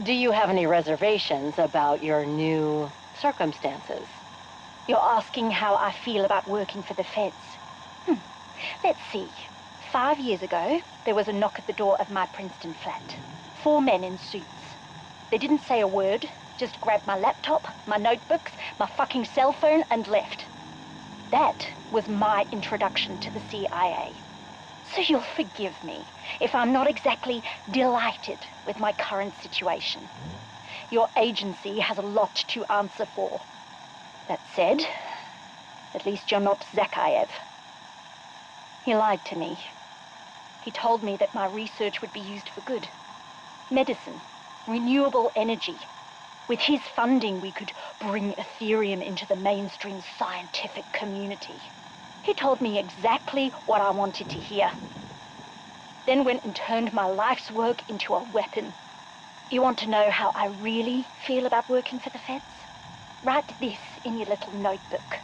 Do you have any reservations about your new circumstances? You're asking how I feel about working for the feds. Let's see. 5 years ago, there was a knock at the door of my Princeton flat. 4 men in suits. They didn't say a word, just grabbed my laptop, my notebooks, my fucking cell phone, and left. That was my introduction to the CIA. So you'll forgive me if I'm not exactly delighted with my current situation. Your agency has a lot to answer for. That said, at least you're not Zakhaev. He lied to me. He told me that my research would be used for good. Medicine, renewable energy. With his funding, we could bring Ethereum into the mainstream scientific community. He told me exactly what I wanted to hear. Then went and turned my life's work into a weapon. You want to know how I really feel about working for the feds? Write this in your little notebook.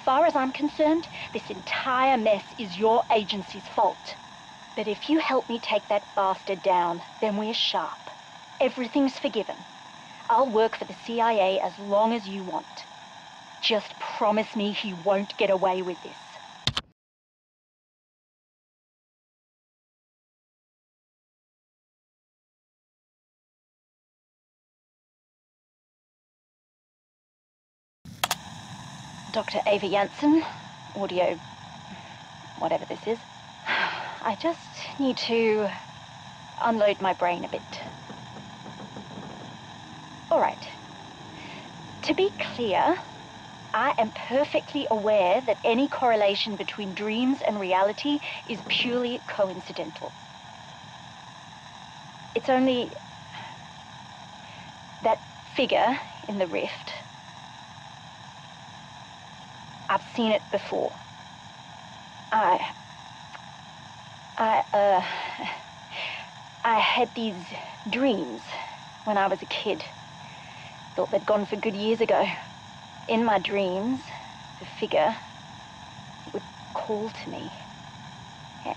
Far as I'm concerned, this entire mess is your agency's fault. But if you help me take that bastard down, then we're sharp. Everything's forgiven. I'll work for the CIA as long as you want. Just promise me he won't get away with this. Dr. Ava Jansen, audio, whatever this is. I just need to unload my brain a bit. All right. To be clear, I am perfectly aware that any correlation between dreams and reality is purely coincidental. It's only that figure in the rift. I've seen it before. I had these dreams when I was a kid. Thought they'd gone for good years ago. In my dreams, the figure would call to me. Yeah.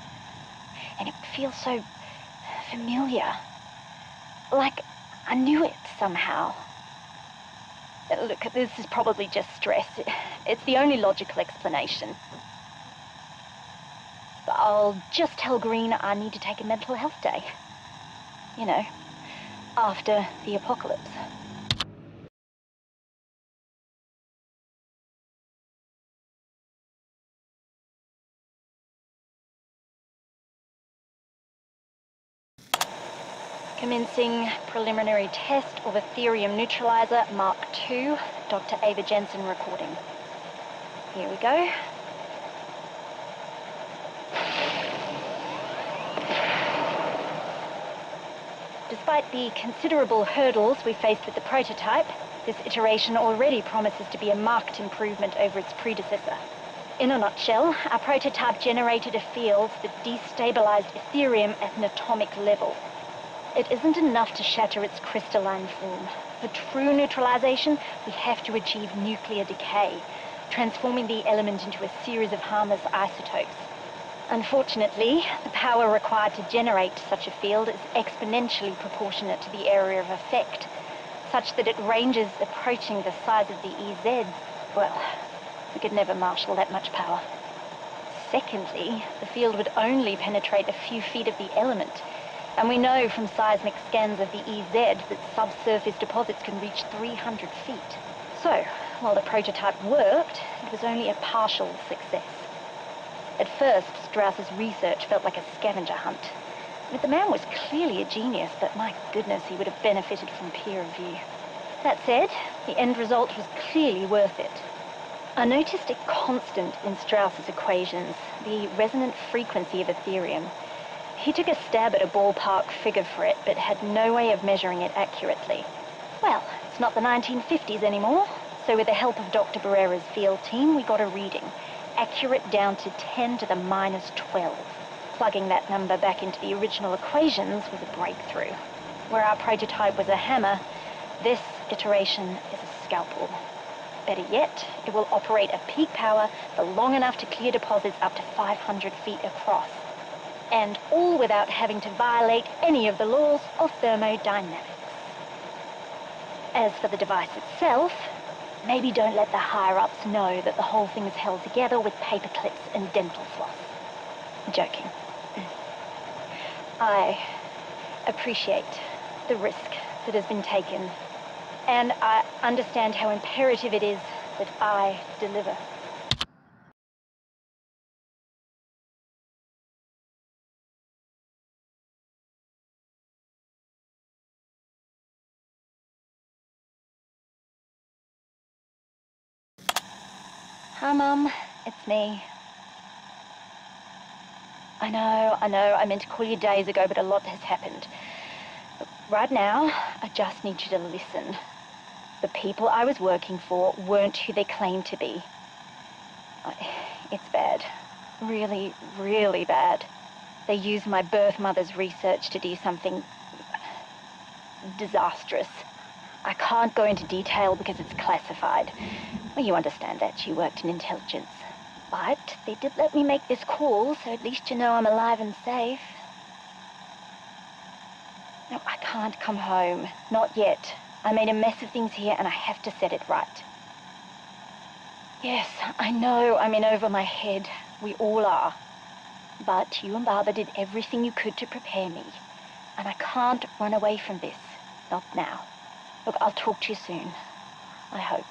And it would feel so familiar. Like I knew it somehow. Look, this is probably just stress. It's the only logical explanation. But I'll just tell Greene I need to take a mental health day. You know, after the apocalypse. Commencing preliminary test of a therium neutralizer Mark II, Dr. Ava Jansen recording. Here we go. Despite the considerable hurdles we faced with the prototype, this iteration already promises to be a marked improvement over its predecessor. In a nutshell, our prototype generated a field that destabilized Ethereum at an atomic level. It isn't enough to shatter its crystalline form. For true neutralization, we have to achieve nuclear decay, transforming the element into a series of harmless isotopes. Unfortunately, the power required to generate such a field is exponentially proportionate to the area of effect, such that it ranges approaching the size of the EZ. Well, we could never marshal that much power. Secondly, the field would only penetrate a few feet of the element, and we know from seismic scans of the EZ that subsurface deposits can reach 300 feet. So, while the prototype worked, it was only a partial success. At first, Strauss's research felt like a scavenger hunt. But the man was clearly a genius, but my goodness, he would have benefited from peer review. That said, the end result was clearly worth it. I noticed a constant in Strauss's equations, the resonant frequency of Ethereum. He took a stab at a ballpark figure for it, but had no way of measuring it accurately. Well, it's not the 1950s anymore, so with the help of Dr. Barrera's field team, we got a reading, accurate down to 10 to the minus 12. Plugging that number back into the original equations was a breakthrough. Where our prototype was a hammer, this iteration is a scalpel. Better yet, it will operate at peak power for long enough to clear deposits up to 500 feet across. And all without having to violate any of the laws of thermodynamics. As for the device itself, maybe don't let the higher-ups know that the whole thing is held together with paper clips and dental floss. Joking. I appreciate the risk that has been taken, and I understand how imperative it is that I deliver. Hi, Mum. It's me. I know, I meant to call you days ago, but a lot has happened. But right now, I just need you to listen. The people I was working for weren't who they claimed to be. It's bad. Really, really bad. They used my birth mother's research to do something disastrous. I can't go into detail because it's classified. Well, you understand that. She worked in intelligence. But they did let me make this call, so at least you know I'm alive and safe. No, I can't come home. Not yet. I made a mess of things here and I have to set it right. Yes, I know I'm in over my head. We all are. But you and Barbara did everything you could to prepare me. And I can't run away from this. Not now. Look, I'll talk to you soon. I hope.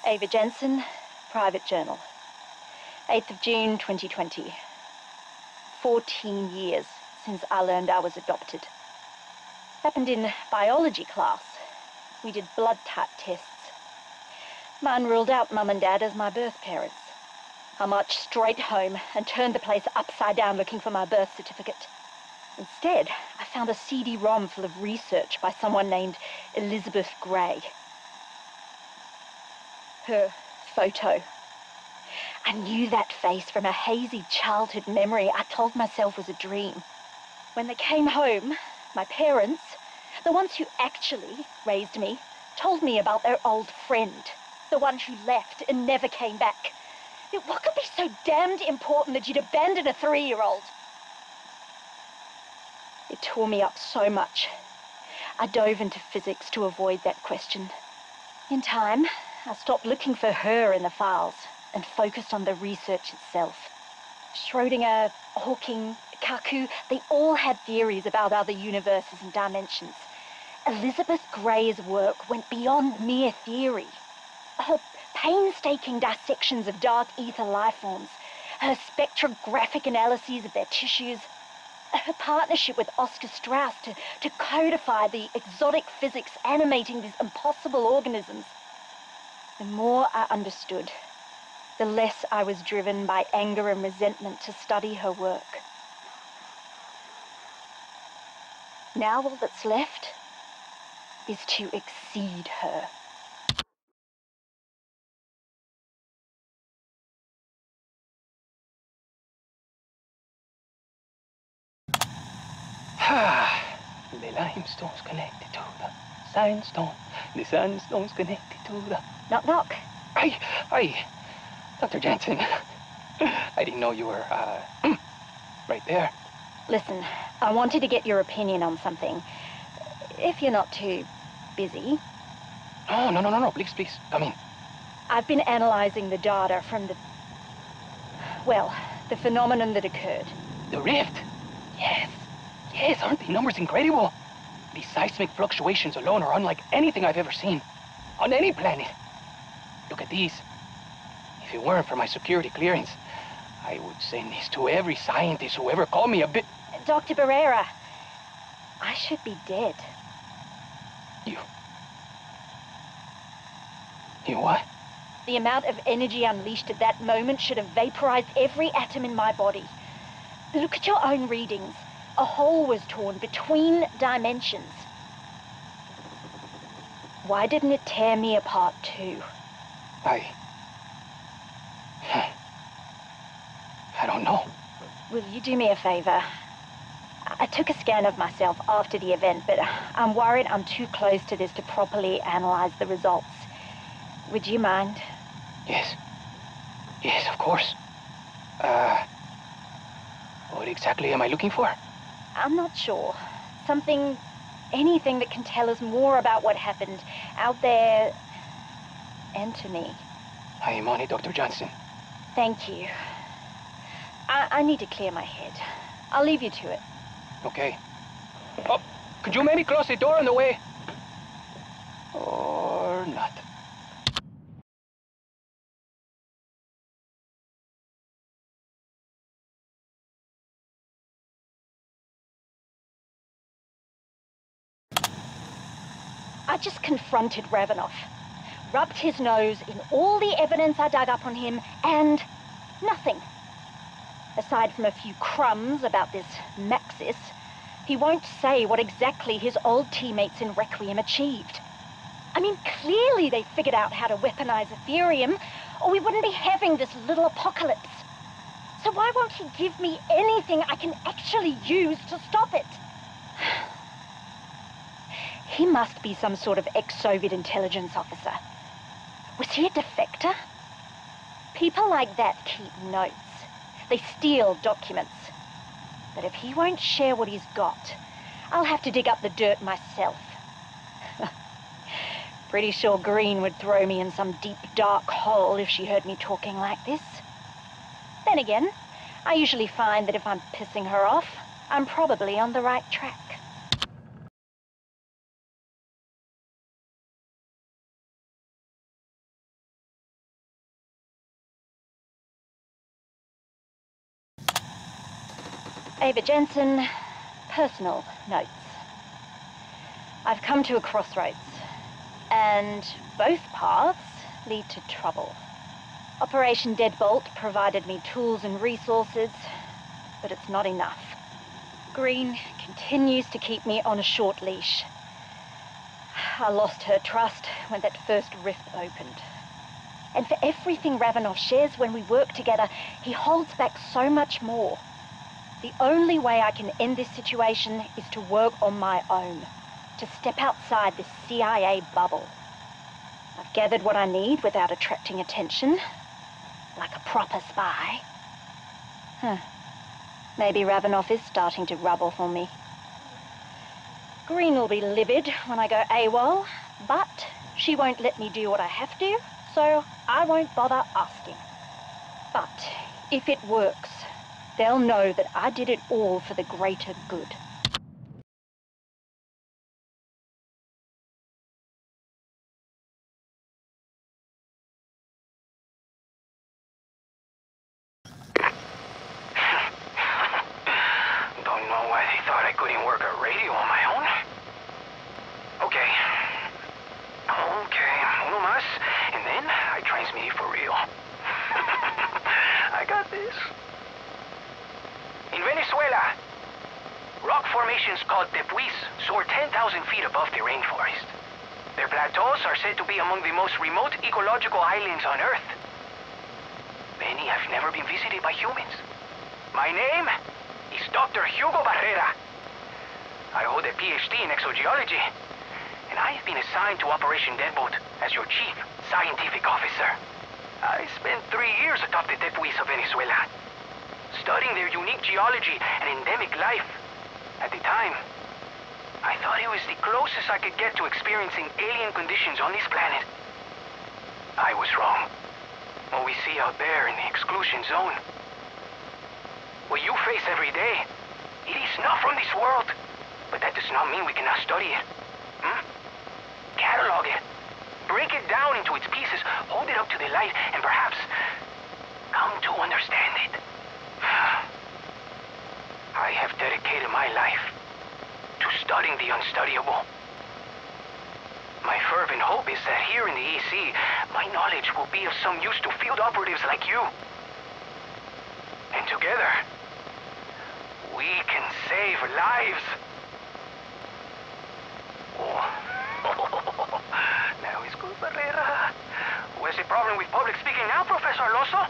Ava Jansen, Private Journal. 8th of June, 2020. 14 years since I learned I was adopted. Happened in biology class. We did blood type tests. Mine ruled out Mum and Dad as my birth parents. I marched straight home and turned the place upside down looking for my birth certificate. Instead, I found a CD-ROM full of research by someone named Elizabeth Gray. Her photo. I knew that face from a hazy childhood memory I told myself was a dream. When they came home, my parents, the ones who actually raised me, told me about their old friend, the one who left and never came back. What could be so damned important that you'd abandon a 3-year-old? It tore me up so much. I dove into physics to avoid that question. In time, I stopped looking for her in the files and focused on the research itself. Schrödinger, Hawking, Kapoor, they all had theories about other universes and dimensions. Elizabeth Gray's work went beyond mere theory. Her painstaking dissections of dark ether lifeforms, her spectrographic analyses of their tissues, her partnership with Oscar Strauss to codify the exotic physics animating these impossible organisms. The more I understood, the less I was driven by anger and resentment to study her work. Now all that's left is to exceed her. The limestone's connected to the sandstone. The sandstone's connected to the... Knock, knock. Hi, Dr. Jansen. I didn't know you were, right there. Listen, I wanted to get your opinion on something. If you're not too busy. Oh, no, please, come in. I've been analyzing the data from the... well, the phenomenon that occurred. The rift? Yes, aren't the numbers incredible? These seismic fluctuations alone are unlike anything I've ever seen. On any planet. Look at these. If it weren't for my security clearance, I would send this to every scientist who ever called me a bit... Dr. Barrera, I should be dead. You what? The amount of energy unleashed at that moment should have vaporized every atom in my body. Look at your own readings. A hole was torn between dimensions. Why didn't it tear me apart too? I don't know. Will you do me a favor? I took a scan of myself after the event, but I'm worried I'm too close to this to properly analyze the results. Would you mind? Yes, of course. What exactly am I looking for? I'm not sure. Anything that can tell us more about what happened out there and to me. I am on it, Dr. Jansen. Thank you. I need to clear my head. I'll leave you to it. Okay. Oh, could you maybe close the door on the way? Or not? I just confronted Ravenov, rubbed his nose in all the evidence I dug up on him, and nothing. Aside from a few crumbs about this Maxis, he won't say what exactly his old teammates in Requiem achieved. I mean, clearly they figured out how to weaponize Ethereum, or we wouldn't be having this little apocalypse. So why won't he give me anything I can actually use to stop it? He must be some sort of ex-Soviet intelligence officer. Was he a defector? People like that keep notes. They steal documents. But if he won't share what he's got, I'll have to dig up the dirt myself. Pretty sure Greene would throw me in some deep, dark hole if she heard me talking like this. Then again, I usually find that if I'm pissing her off, I'm probably on the right track. Ava Jansen, personal notes. I've come to a crossroads, and both paths lead to trouble. Operation Deadbolt provided me tools and resources, but it's not enough. Greene continues to keep me on a short leash. I lost her trust when that first rift opened. And for everything Ravenov shares when we work together, he holds back so much more. The only way I can end this situation is to work on my own, to step outside the CIA bubble. I've gathered what I need without attracting attention. Like a proper spy. Maybe Ravenov is starting to rub off on me. Greene will be livid when I go AWOL, but she won't let me do what I have to, so I won't bother asking. But if it works, they'll know that I did it all for the greater good. Don't know why they thought I couldn't work a radio on my own. Okay, uno más, and then I transmit it for real. I got this. In Venezuela, rock formations called tepuis soar 10,000 feet above the rainforest. Their plateaus are said to be among the most remote ecological islands on Earth. Many have never been visited by humans. My name is Dr. Hugo Barrera. I hold a PhD in exogeology, and I have been assigned to Operation Deadbolt as your chief scientific officer. I spent 3 years atop the tepuis of Venezuela, studying their unique geology and endemic life. At the time, I thought it was the closest I could get to experiencing alien conditions on this planet. I was wrong. What we see out there in the exclusion zone, what you face every day, it is not from this world. But that does not mean we cannot study it. Catalog it. Break it down into its pieces, hold it up to the light, and perhaps come to understand it. I have dedicated my life to studying the unstudyable. My fervent hope is that here in the EC, my knowledge will be of some use to field operatives like you. And together, we can save lives. Oh. Now it's good, Barrera. Where's the problem with public speaking now, Professor Alonso?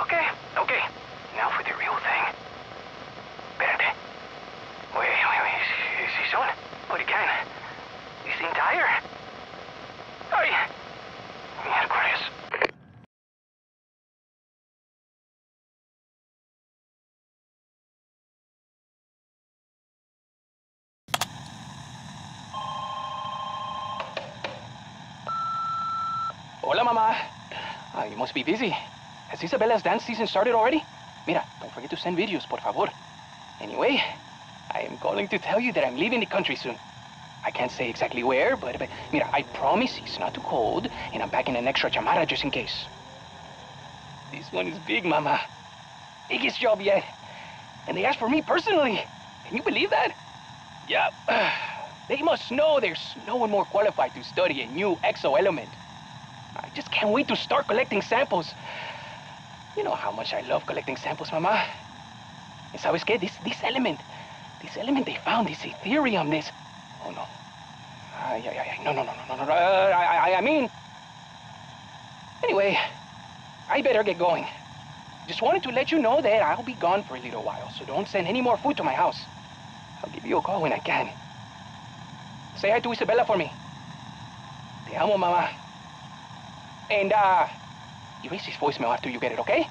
Okay. Now for the real thing. Espérate. Wait. Is this on? But again, is the entire? Ay. Miércoles. Hola, Mama. You must be busy. Has Isabella's dance season started already? Mira, don't forget to send videos, por favor. Anyway, I am calling to tell you that I'm leaving the country soon. I can't say exactly where, but mira, I promise it's not too cold, and I'm packing an extra chamara just in case. This one is big, Mama. Biggest job yet. And they asked for me personally. Can you believe that? Yeah. They must know there's no one more qualified to study a new exo-element. I just can't wait to start collecting samples. You know how much I love collecting samples, Mama. And sabes qué? This element they found, this Ethereum, this... Oh, no. No. I mean... Anyway, I better get going. Just wanted to let you know that I'll be gone for a little while, so don't send any more food to my house. I'll give you a call when I can. Say hi to Isabella for me. Te amo, Mama. And, erase his voicemail after you get it, okay?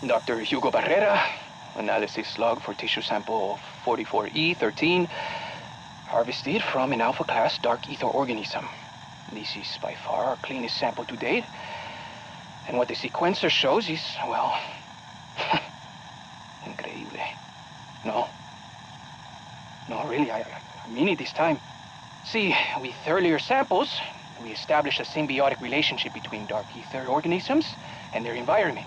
Dr. Hugo Barrera, analysis log for tissue sample 44E13, harvested from an alpha-class dark ether organism. This is by far our cleanest sample to date. And what the sequencer shows is, well... Increíble. No, really, I mean it this time. See, with earlier samples, we established a symbiotic relationship between dark ether organisms and their environment.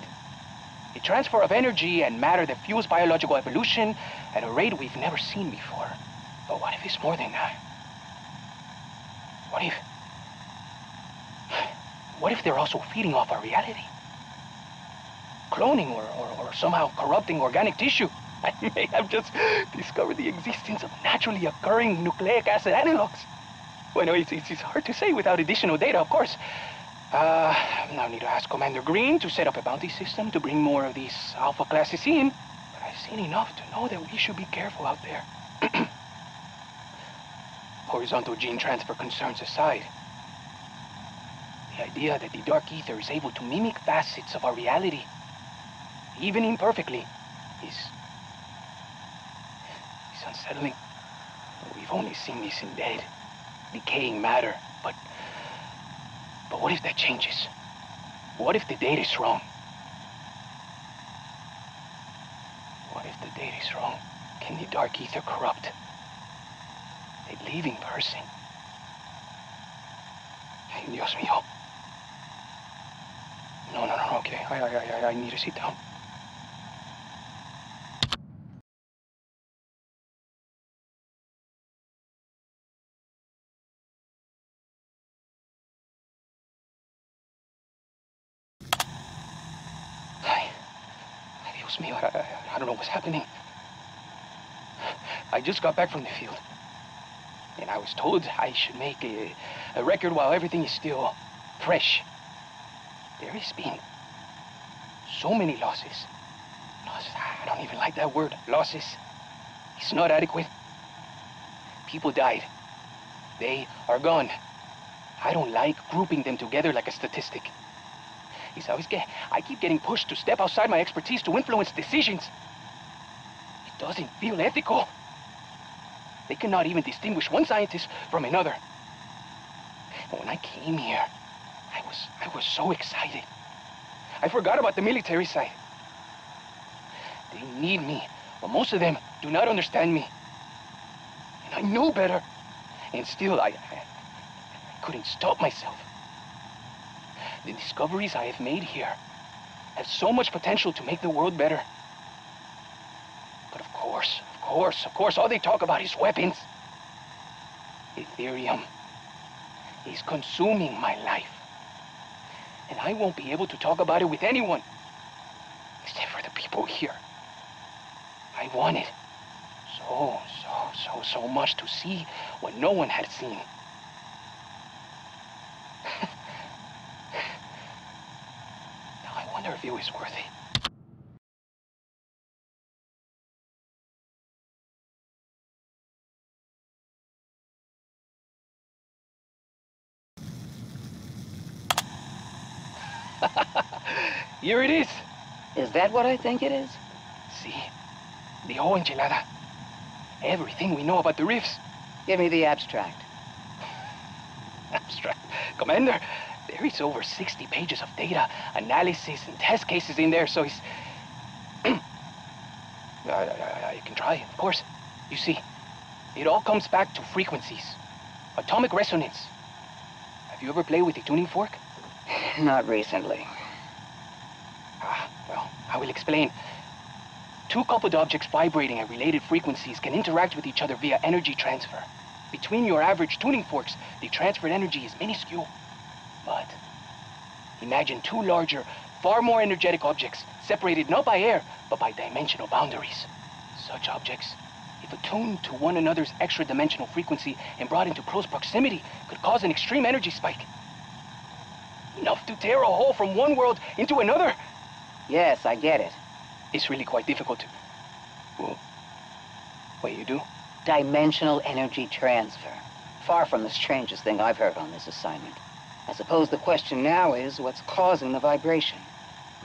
A transfer of energy and matter that fuels biological evolution at a rate we've never seen before. But what if it's more than that? What if they're also feeding off our reality? Cloning or somehow corrupting organic tissue? I may have just discovered the existence of naturally occurring nucleic acid analogs. Well, no, it's hard to say without additional data, of course. Now I need to ask Commander Greene to set up a bounty system to bring more of these alpha classes in. But I've seen enough to know that we should be careful out there. Horizontal gene transfer concerns aside, the idea that the Dark Ether is able to mimic facets of our reality, even imperfectly, is unsettling. We've only seen this in dead, decaying matter, but what if that changes? What if the data is wrong? What if the data is wrong? Can the Dark Ether corrupt a living person? Ay, Dios mío. No, okay. I need to sit down. Ay, Dios mío, I don't know what's happening. I just got back from the field, and I was told I should make a record while everything is still fresh. There has been so many losses. I don't even like that word, losses. It's not adequate. People died. They are gone. I don't like grouping them together like a statistic. I keep getting pushed to step outside my expertise to influence decisions. It doesn't feel ethical. They cannot even distinguish one scientist from another. And when I came here, I was so excited. I forgot about the military side. They need me, but most of them do not understand me. And I know better. And still, I couldn't stop myself. The discoveries I have made here have so much potential to make the world better. But of course, all they talk about is weapons. Ethereum is consuming my life. And I won't be able to talk about it with anyone, except for the people here. I wanted so much to see what no one had seen. Now I wonder if it was worth it. Here it is. Is that what I think it is? See? The whole enchilada. Everything we know about the rifts. Give me the abstract. Abstract. Commander, there is over 60 pages of data, analysis, and test cases in there, so it's... I can try, of course. You see, it all comes back to frequencies. Atomic resonance. Have you ever played with a tuning fork? Not recently. Well, I will explain. Two coupled objects vibrating at related frequencies can interact with each other via energy transfer. Between your average tuning forks, the transferred energy is minuscule. But imagine two larger, far more energetic objects, separated not by air, but by dimensional boundaries. Such objects, if attuned to one another's extra-dimensional frequency and brought into close proximity, could cause an extreme energy spike. Enough to tear a hole from one world into another. Yes, I get it. It's really quite difficult to... Well, wait, you do? Dimensional energy transfer. Far from the strangest thing I've heard on this assignment. I suppose the question now is, what's causing the vibration?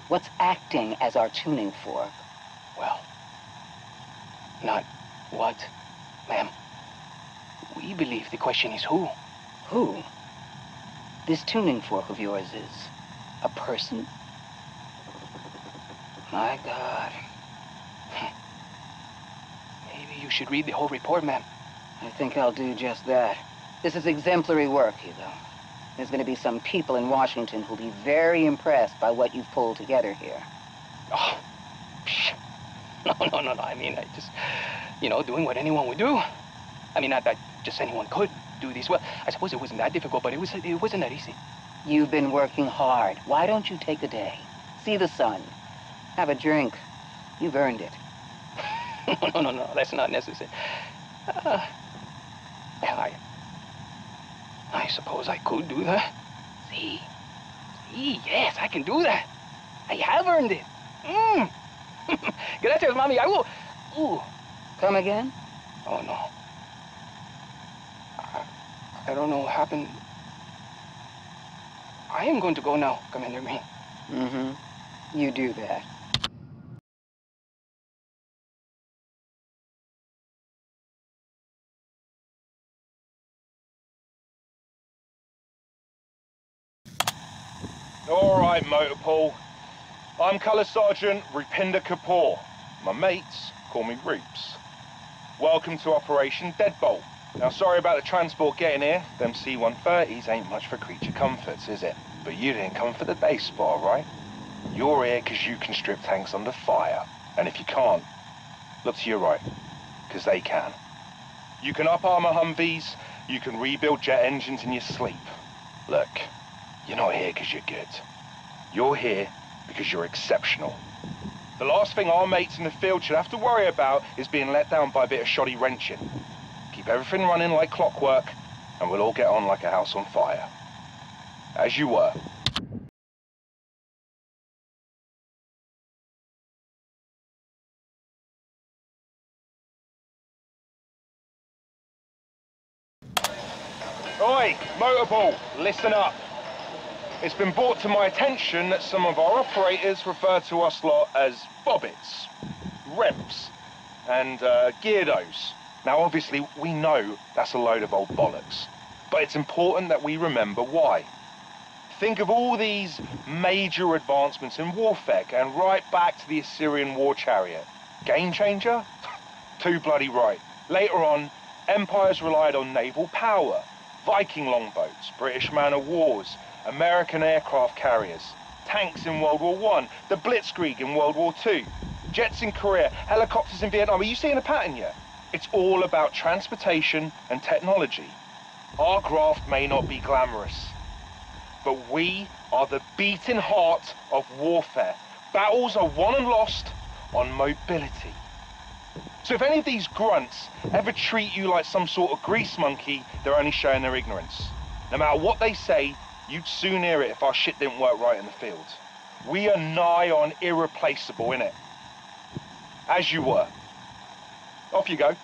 What's acting as our tuning fork? Well, not what, ma'am. We believe the question is who. Who? This tuning fork of yours is a person? My God. Maybe you should read the whole report, ma'am. I think I'll do just that. This is exemplary work, Hugo. There's going to be some people in Washington who'll be very impressed by what you've pulled together here. Oh, no. I mean, I just, doing what anyone would do. I mean, not that just anyone could do this. Well, I suppose it wasn't that difficult, but it wasn't that easy. You've been working hard. Why don't you take a day? See the sun. Have a drink. You've earned it. No, that's not necessary. Well, I suppose I could do that. See? Yes, I can do that. I have earned it. Gracias, Mommy. I will... Ooh. Come again? Oh, no. I don't know what happened. I am going to go now, Commander Greene. Mm-hmm. You do that. All right, Motorpool. I'm Colour Sergeant Rupinder Kapoor. My mates call me Roops. Welcome to Operation Deadbolt. Now, sorry about the transport getting here. Them C-130s ain't much for creature comforts, is it? But you didn't come for the day spa, right? You're here because you can strip tanks under fire. And if you can't, look to your right, because they can. You can up-armor Humvees, you can rebuild jet engines in your sleep. Look, you're not here because you're good. You're here because you're exceptional. The last thing our mates in the field should have to worry about is being let down by a bit of shoddy wrenching. Keep everything running like clockwork, and we'll all get on like a house on fire. As you were. Oi, Motorball, listen up. It's been brought to my attention that some of our operators refer to us lot as bobbits, revs, and geardos. Now, obviously, we know that's a load of old bollocks, but it's important that we remember why. Think of all these major advancements in warfare, and right back to the Assyrian war chariot. Game changer? Too bloody right. Later on, empires relied on naval power. Viking longboats, British man-of-wars, American aircraft carriers, tanks in World War I, the Blitzkrieg in World War II, jets in Korea, helicopters in Vietnam. Are you seeing a pattern yet? It's all about transportation and technology. Our graft may not be glamorous, but we are the beating heart of warfare. Battles are won and lost on mobility. So if any of these grunts ever treat you like some sort of grease monkey, they're only showing their ignorance. No matter what they say, you'd soon hear it if our shit didn't work right in the field. We are nigh on irreplaceable, innit? As you were. Off you go.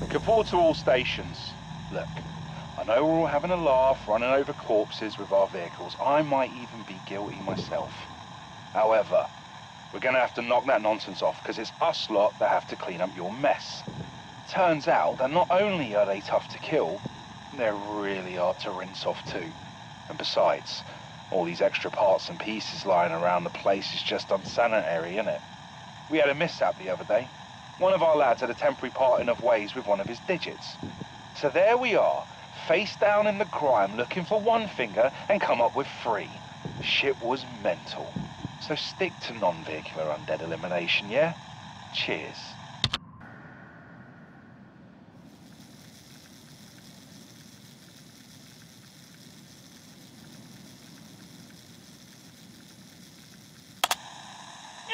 Kapoor to all stations. Look, I know we're all having a laugh, running over corpses with our vehicles. I might even be guilty myself. However, we're gonna have to knock that nonsense off, because it's us lot that have to clean up your mess. Turns out that not only are they tough to kill, they're really hard to rinse off too. And besides, all these extra parts and pieces lying around the place is just unsanitary, innit? We had a mishap the other day. One of our lads had a temporary parting of ways with one of his digits. So there we are, face down in the grime looking for one finger and come up with 3. Shit was mental. So stick to non-vehicular undead elimination, yeah? Cheers.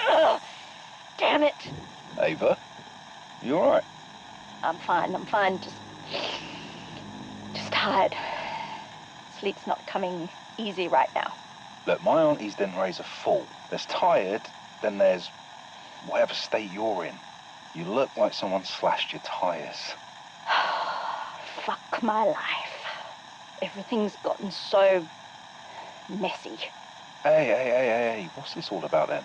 Ugh, damn it. Ava, you all right? I'm fine, just tired. Sleep's not coming easy right now. Look, my aunties didn't raise a fool. There's tired, then there's whatever state you're in. You look like someone slashed your tires. Fuck my life. Everything's gotten so messy. Hey, what's this all about then?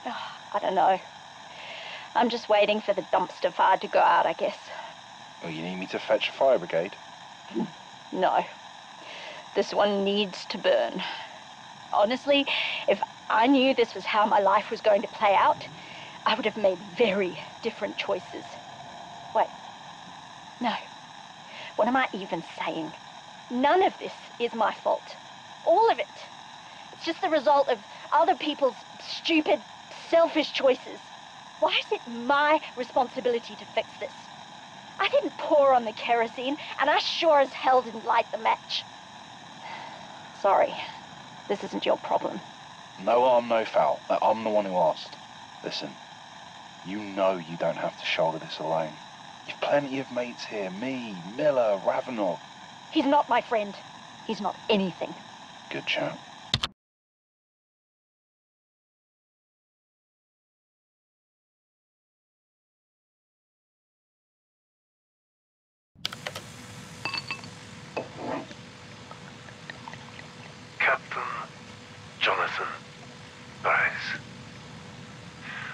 I don't know. I'm just waiting for the dumpster fire to go out, I guess. Oh, you need me to fetch a fire brigade? No. This one needs to burn. Honestly, if I knew this was how my life was going to play out, I would have made very different choices. Wait. No. What am I even saying? None of this is my fault. All of it. It's just the result of other people's stupid, selfish choices. Why is it my responsibility to fix this? I didn't pour on the kerosene, and I sure as hell didn't light the match. sorry. This isn't your problem. No harm, no foul. I'm the one who asked. Listen, you know you don't have to shoulder this alone. You've plenty of mates here. Me, Miller, Ravenov. He's not my friend. He's not anything. Good chap. Captain Jonathan Price.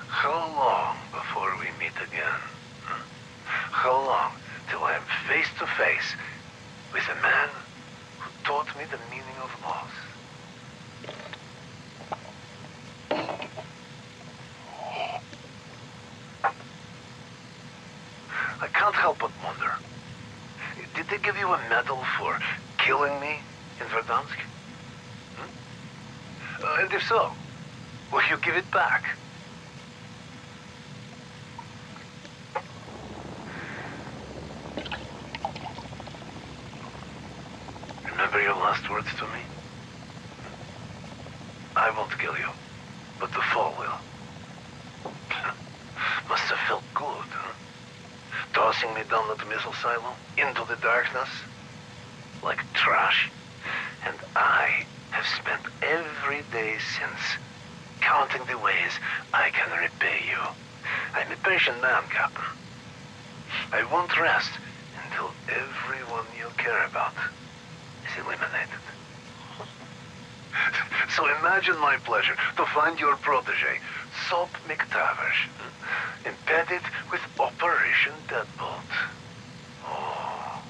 How long before we meet again? How long till I'm face to face with a man who taught me the meaning of loss? I can't help but wonder. Did they give you a medal for killing me in Verdansk? And if so, will you give it back? Remember your last words to me? I won't kill you, but the fall will. Must have felt good, huh? Tossing me down that missile silo into the darkness like trash. And I have spent every day since counting the ways I can repay you. I'm a patient man, Captain. I won't rest until everyone you care about is eliminated. So imagine my pleasure to find your protege, Sop McTavish, embedded with Operation Deadbolt. Oh.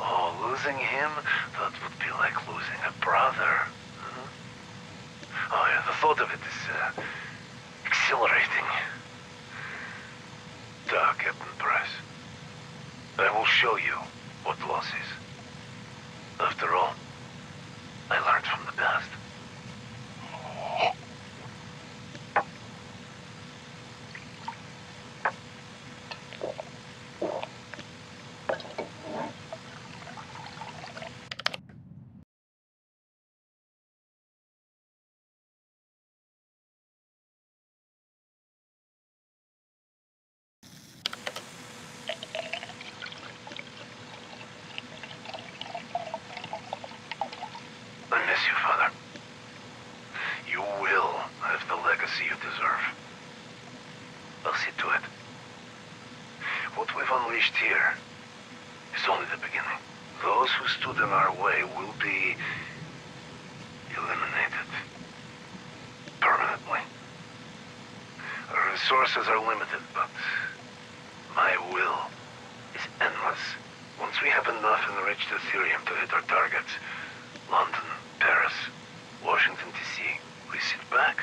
Oh, losing him, that would be like losing a brother. Oh, yeah, the thought of it is exhilarating. Duh, Captain Price. I will show you what loss is. After all, I learned from the past. I miss you, Father. You will have the legacy you deserve. I'll see to it. What we've unleashed here is only the beginning. Those who stood in our way will be eliminated permanently. Our resources are limited, but my will is endless. Once we have enough enriched Ethereum to hit our targets, London, Paris, Washington, D.C., we sit back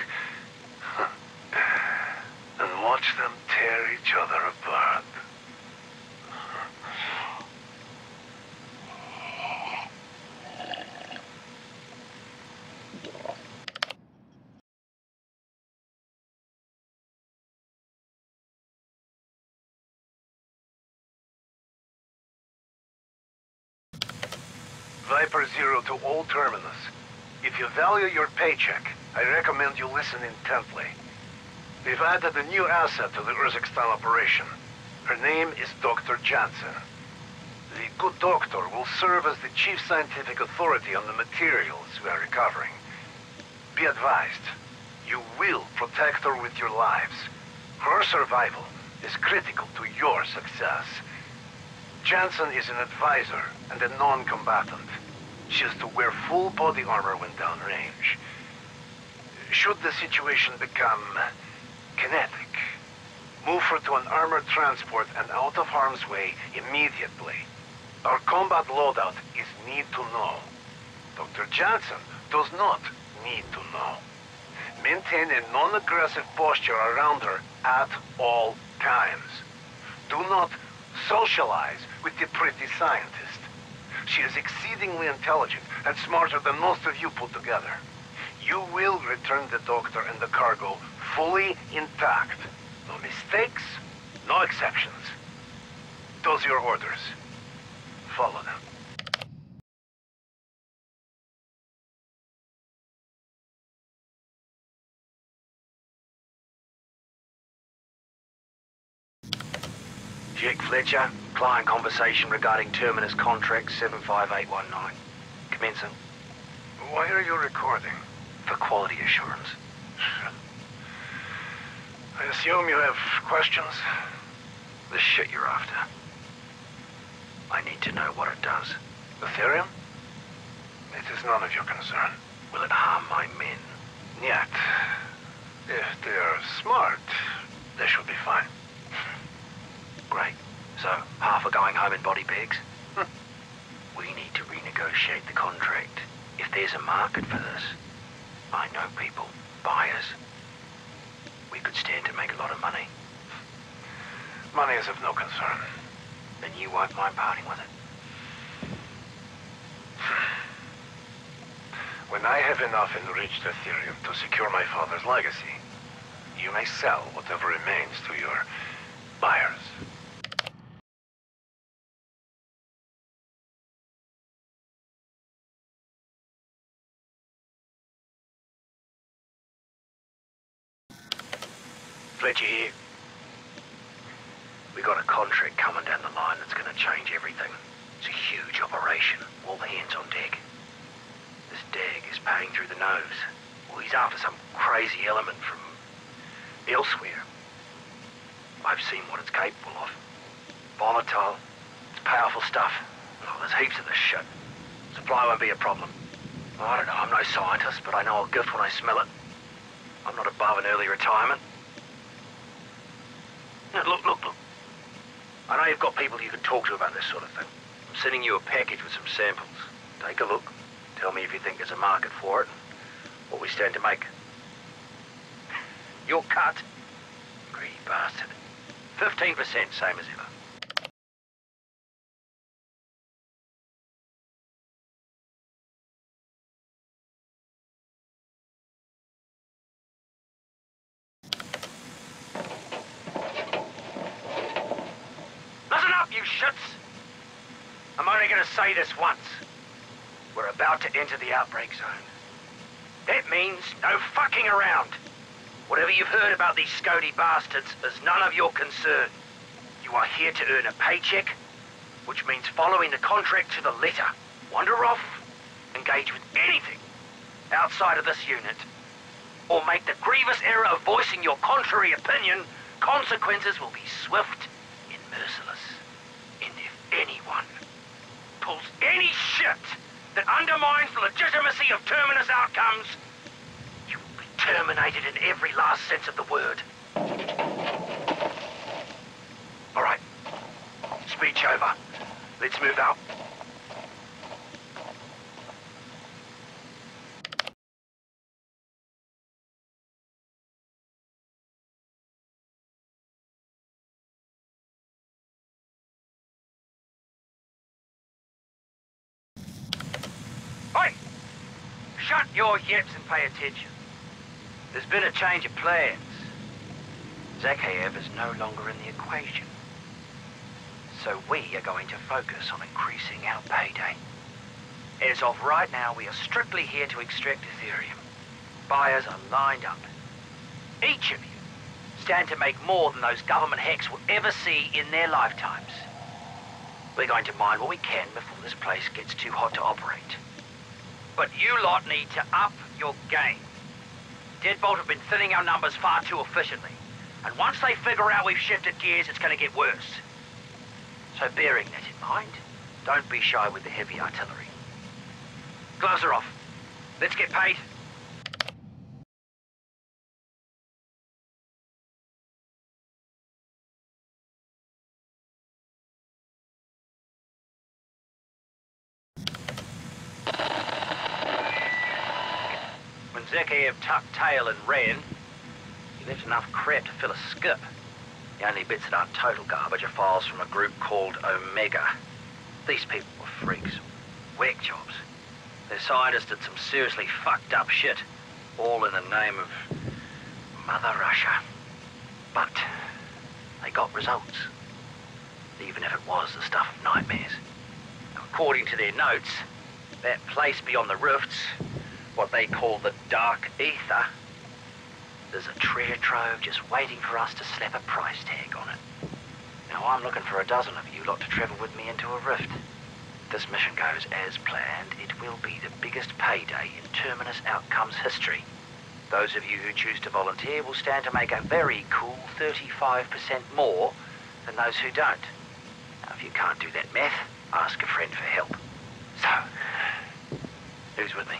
and watch them tear each other apart. Viper Zero to all terminus. If you value your paycheck, I recommend you listen intently. We've added a new asset to the Urzikstan operation. Her name is Dr. Jansen. The good doctor will serve as the chief scientific authority on the materials we are recovering. Be advised, you will protect her with your lives. Her survival is critical to your success. Jansen is an advisor and a non-combatant. She is to wear full body armor when downrange. Should the situation become kinetic, move her to an armored transport and out of harm's way immediately. Our combat loadout is need to know. Dr. Jansen does not need to know. Maintain a non-aggressive posture around her at all times. Do not socialize with the pretty scientist. She is exceedingly intelligent and smarter than most of you put together. You will return the doctor and the cargo fully intact. No mistakes, no exceptions. Those are your orders. Follow them. Jake Fletcher, client conversation regarding Terminus contract 75819. Commencing. Why are you recording? For quality assurance. I assume you have questions? The shit you're after. I need to know what it does. Ethereum? It is none of your concern. Will it harm my men? Yet. If they're smart, they should be fine. Great. So, half are going home in body bags? We need to renegotiate the contract. If there's a market for this, I know people, buyers. We could stand to make a lot of money. Money is of no concern. Then you won't mind parting with it. When I have enough enriched Ethereum to secure my father's legacy, you may sell whatever remains to your buyers. Fletcher here. We got a contract coming down the line that's gonna change everything. It's a huge operation, all hands on deck. This dag is paying through the nose. Well, he's after some crazy element from elsewhere. I've seen what it's capable of. Volatile, it's powerful stuff. Oh, there's heaps of this shit. Supply won't be a problem. I don't know, I'm no scientist, but I know a gift when I smell it. I'm not above an early retirement. No, look. I know you've got people you can talk to about this sort of thing. I'm sending you a package with some samples. Take a look. Tell me if you think there's a market for it, and what we stand to make. Your cut. Greedy bastard. 15%, same as ever. Listen up, you shits! I'm only gonna say this once. We're about to enter the outbreak zone. That means no fucking around. Whatever you've heard about these Scody bastards is none of your concern. You are here to earn a paycheck, which means following the contract to the letter. Wander off, engage with anything outside of this unit, or make the grievous error of voicing your contrary opinion, consequences will be swift and merciless. And if anyone pulls any shit that undermines the legitimacy of Terminus outcomes, you will be terminated in every last sense of the word. All right. Speech over. Let's move out. Oi! Shut your yips and pay attention. There's been a change of plans. Zakhaev is no longer in the equation. So we are going to focus on increasing our payday. As of right now, we are strictly here to extract Ethereum. Buyers are lined up. Each of you stand to make more than those government hacks will ever see in their lifetimes. We're going to mine what we can before this place gets too hot to operate. But you lot need to up your game. Deadbolt have been thinning our numbers far too efficiently. And once they figure out we've shifted gears, it's going to get worse. So bearing that in mind, don't be shy with the heavy artillery. Gloves are off. Let's get paid. When Zakhaev tucked tail and ran, he left enough crap to fill a skip. The only bits that aren't total garbage are files from a group called Omega. These people were freaks. Whack jobs. Their scientists did some seriously fucked up shit, all in the name of Mother Russia. But they got results, even if it was the stuff of nightmares. According to their notes, that place beyond the rifts, what they call the Dark Ether, there's a treasure trove just waiting for us to slap a price tag on it. Now I'm looking for a dozen of you lot to travel with me into a rift. If this mission goes as planned, it will be the biggest payday in Terminus Outcomes history. Those of you who choose to volunteer will stand to make a very cool 35% more than those who don't. Now, if you can't do that math, ask a friend for help. So, who's with me?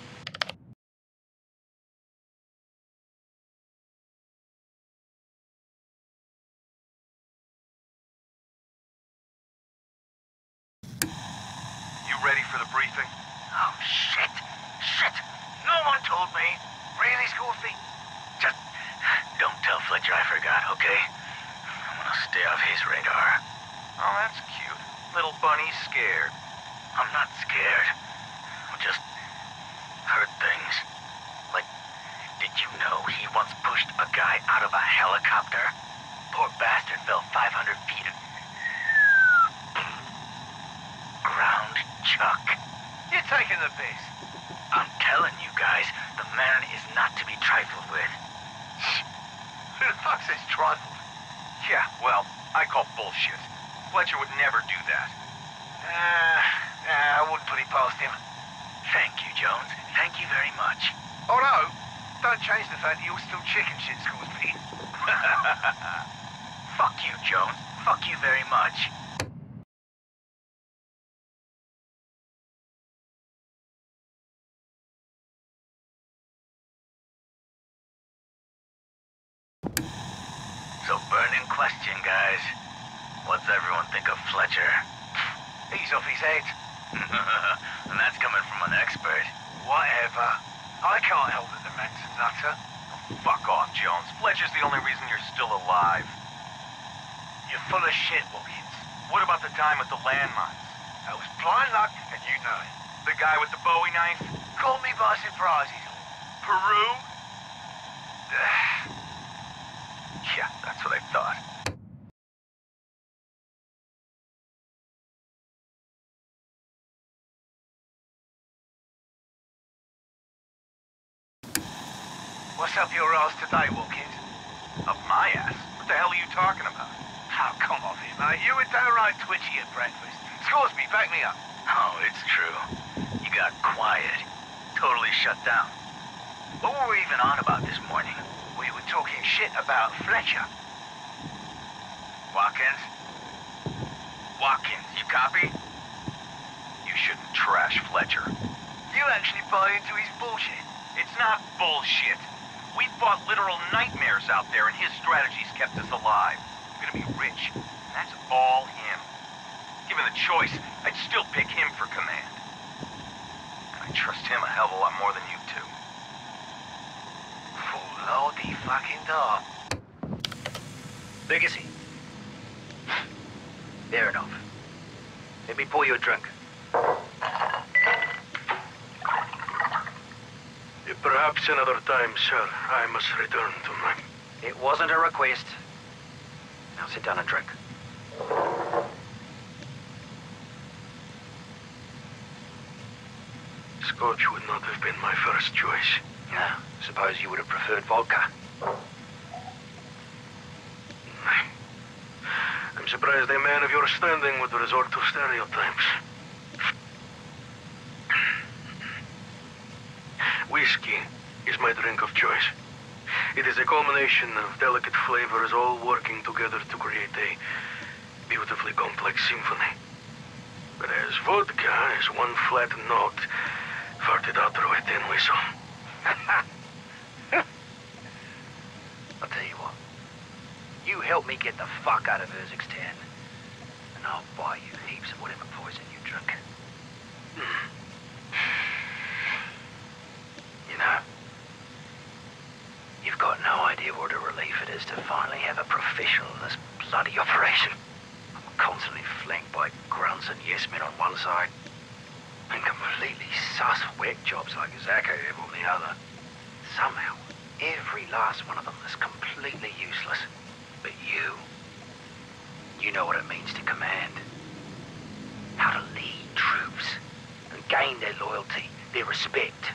You ready for the briefing? Oh, shit! Shit! No one told me! Really, Scorpy? Just don't tell Fletcher I forgot, okay? I'm gonna stay off his radar. Oh, that's cute. Little bunny's scared. I'm not scared. I just heard things. Like, did you know he once pushed a guy out of a helicopter? Poor bastard fell 500 feet and... ground chuck. You're taking the piss. I'm telling you guys, the man is not to be trifled with. Who the fuck says trifled? Yeah, well, I call bullshit. Fletcher would never do that. I wouldn't put it past him. Thank you, Jones. Thank you very much. Oh no, don't change the fact that you're still chicken shit, Scoresby. Fuck you, Jones. Fuck you very much. So, burning question, guys. What's everyone think of Fletcher? He's off his head. And that's coming from an expert. Whatever. I can't help that the man's a nutter. Oh, fuck off, Jones. Fletcher's the only reason you're still alive. You're full of shit, Watkins. What about the time with the landmines? That was blind luck, and you know it. The guy with the Bowie knife? Caught me by surprise, is all. Peru? Yeah, that's what I thought. What's up your ass today, Watkins? Up my ass? What the hell are you talking about? Oh, come off it, mate. You were downright twitchy at breakfast. Scoresby, back me up. Oh, it's true. You got quiet. Totally shut down. What were we even on about this morning? We were talking shit about Fletcher. Watkins? Watkins, you copy? You shouldn't trash Fletcher. You actually buy into his bullshit? It's not bullshit. We fought literal nightmares out there, and his strategies kept us alive. I'm gonna be rich, and that's all him. Given the choice, I'd still pick him for command. And I trust him a hell of a lot more than you two. Lordy fucking dog. Legacy. Barrera. Let me pour you a drink. Perhaps another time, sir. I must return to my... It wasn't a request. Now sit down and drink. Scotch would not have been my first choice. Yeah, suppose you would have preferred vodka. I'm surprised a man of your standing would resort to stereotypes. Whiskey is my drink of choice. It is a culmination of delicate flavors all working together to create a beautifully complex symphony. Whereas vodka is one flat note farted out through a tin whistle. I'll tell you what. You help me get the fuck out of Urzikstan, and I'll buy you heaps of whatever poison you drink. You know, you've got no idea what a relief it is to finally have a professional in this bloody operation. I'm constantly flanked by grunts and yes men on one side, and completely sus whack jobs like Zakhaev on the other. Somehow, every last one of them is completely useless. But you know what it means to command. How to lead troops and gain their loyalty, their respect.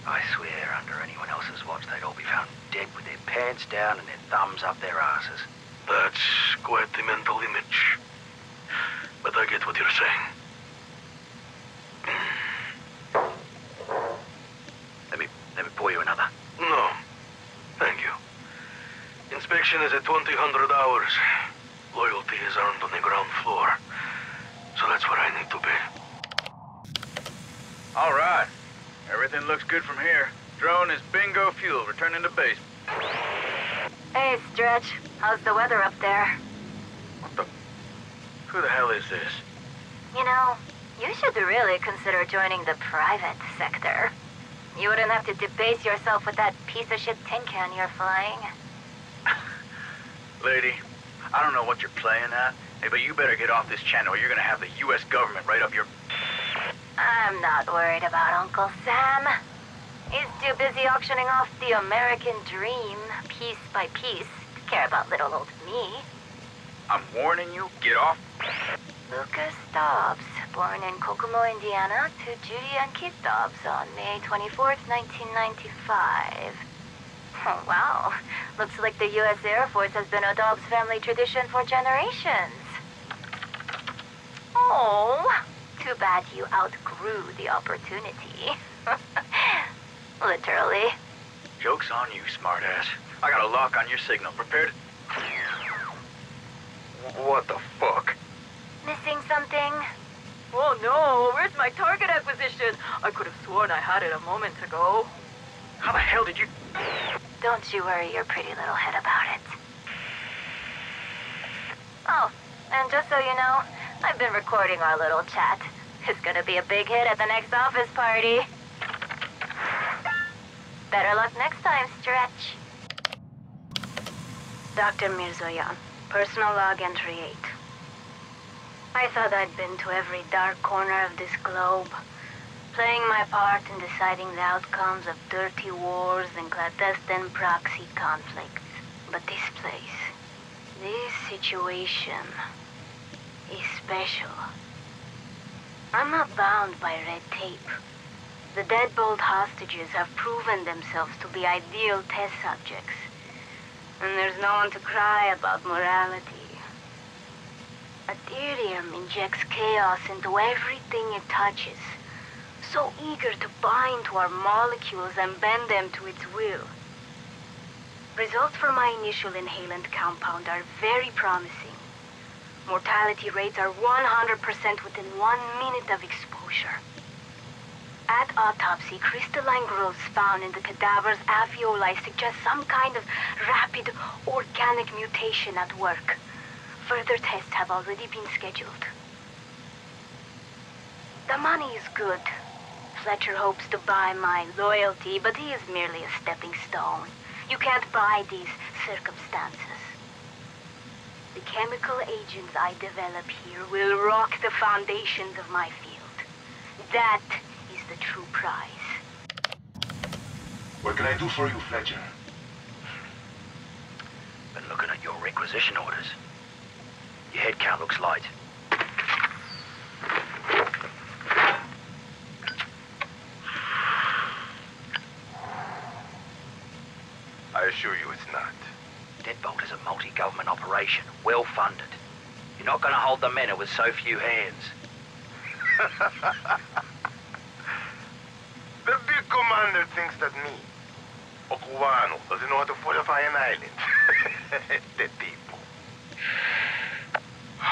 I swear under anyone else's watch they'd all be found dead with their pants down and their thumbs up their asses. That's quite the mental image. But I get what you're saying. Let me pour you another. No. Thank you. Inspection is at 2000 hours. Loyalty is earned on the ground floor. So that's where I need to be. All right. Everything looks good from here. Drone is bingo fuel, returning to base. Hey, Stretch. How's the weather up there? What the... Who the hell is this? You know, you should really consider joining the private sector. You wouldn't have to debase yourself with that piece of shit tin can you're flying. Lady, I don't know what you're playing at, hey, but you better get off this channel or you're gonna have the U.S. government right up your... I'm not worried about Uncle Sam. He's too busy auctioning off the American dream, piece by piece, to care about little old me. I'm warning you, get off. Lucas Dobbs, born in Kokomo, Indiana, to Judy and Keith Dobbs on May 24th, 1995. Oh, wow. Looks like the U.S. Air Force has been a Dobbs family tradition for generations. Oh, too bad you outgrew the opportunity. Literally. Joke's on you, smartass. I got a lock on your signal. Prepared? What the fuck? Missing something? Oh no, where's my target acquisition? I could have sworn I had it a moment ago. How the hell did you... Don't you worry your pretty little head about it. Oh, and just so you know, I've been recording our little chat. It's gonna be a big hit at the next office party. Better luck next time, Stretch. Dr. Mirzoyan, personal log entry 8. I thought I'd been to every dark corner of this globe, playing my part in deciding the outcomes of dirty wars and clandestine proxy conflicts. But this place, this situation, is special. I'm not bound by red tape. The Deadbolt hostages have proven themselves to be ideal test subjects, and there's no one to cry about morality. Aetherium injects chaos into everything it touches, so eager to bind to our molecules and bend them to its will. Results for my initial inhalant compound are very promising. Mortality rates are 100% within 1 minute of exposure. At autopsy, crystalline growths found in the cadaver's alveoli suggest some kind of rapid organic mutation at work. Further tests have already been scheduled. The money is good. Fletcher hopes to buy my loyalty, but he is merely a stepping stone. You can't buy these circumstances. The chemical agents I develop here will rock the foundations of my field. That is the true prize. What can I do for you, Fletcher? Been looking at your requisition orders. Your head count looks light. I assure you it's not. Deadbolt is a multi-government operation, well-funded. You're not going to hold the men with so few hands. The big commander thinks that me, a Cubano, doesn't know how to fortify an island. The people. No.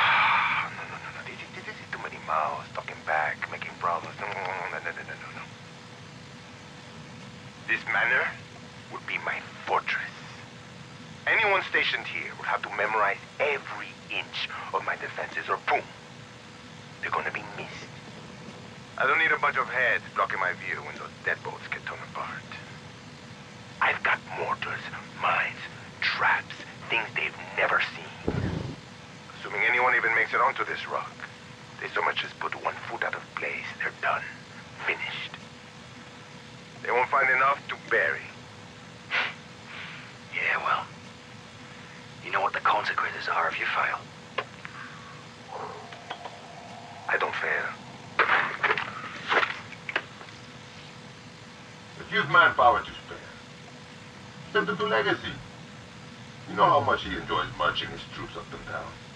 This is too many mouths talking back, making problems. No. This manor would be my fortress. Anyone stationed here would have to memorize every inch of my defenses or boom, they're gonna be missed. I don't need a bunch of heads blocking my view when those deadbolts get torn apart. I've got mortars, mines, traps, things they've never seen. Assuming anyone even makes it onto this rock, they so much as put one foot out of place, they're done. Finished. They won't find enough to bury. Yeah, well, you know what the consequences are if you fail. I don't fail. If you've manpower to spare, send them to Legacy. You know how much he enjoys marching his troops up and down.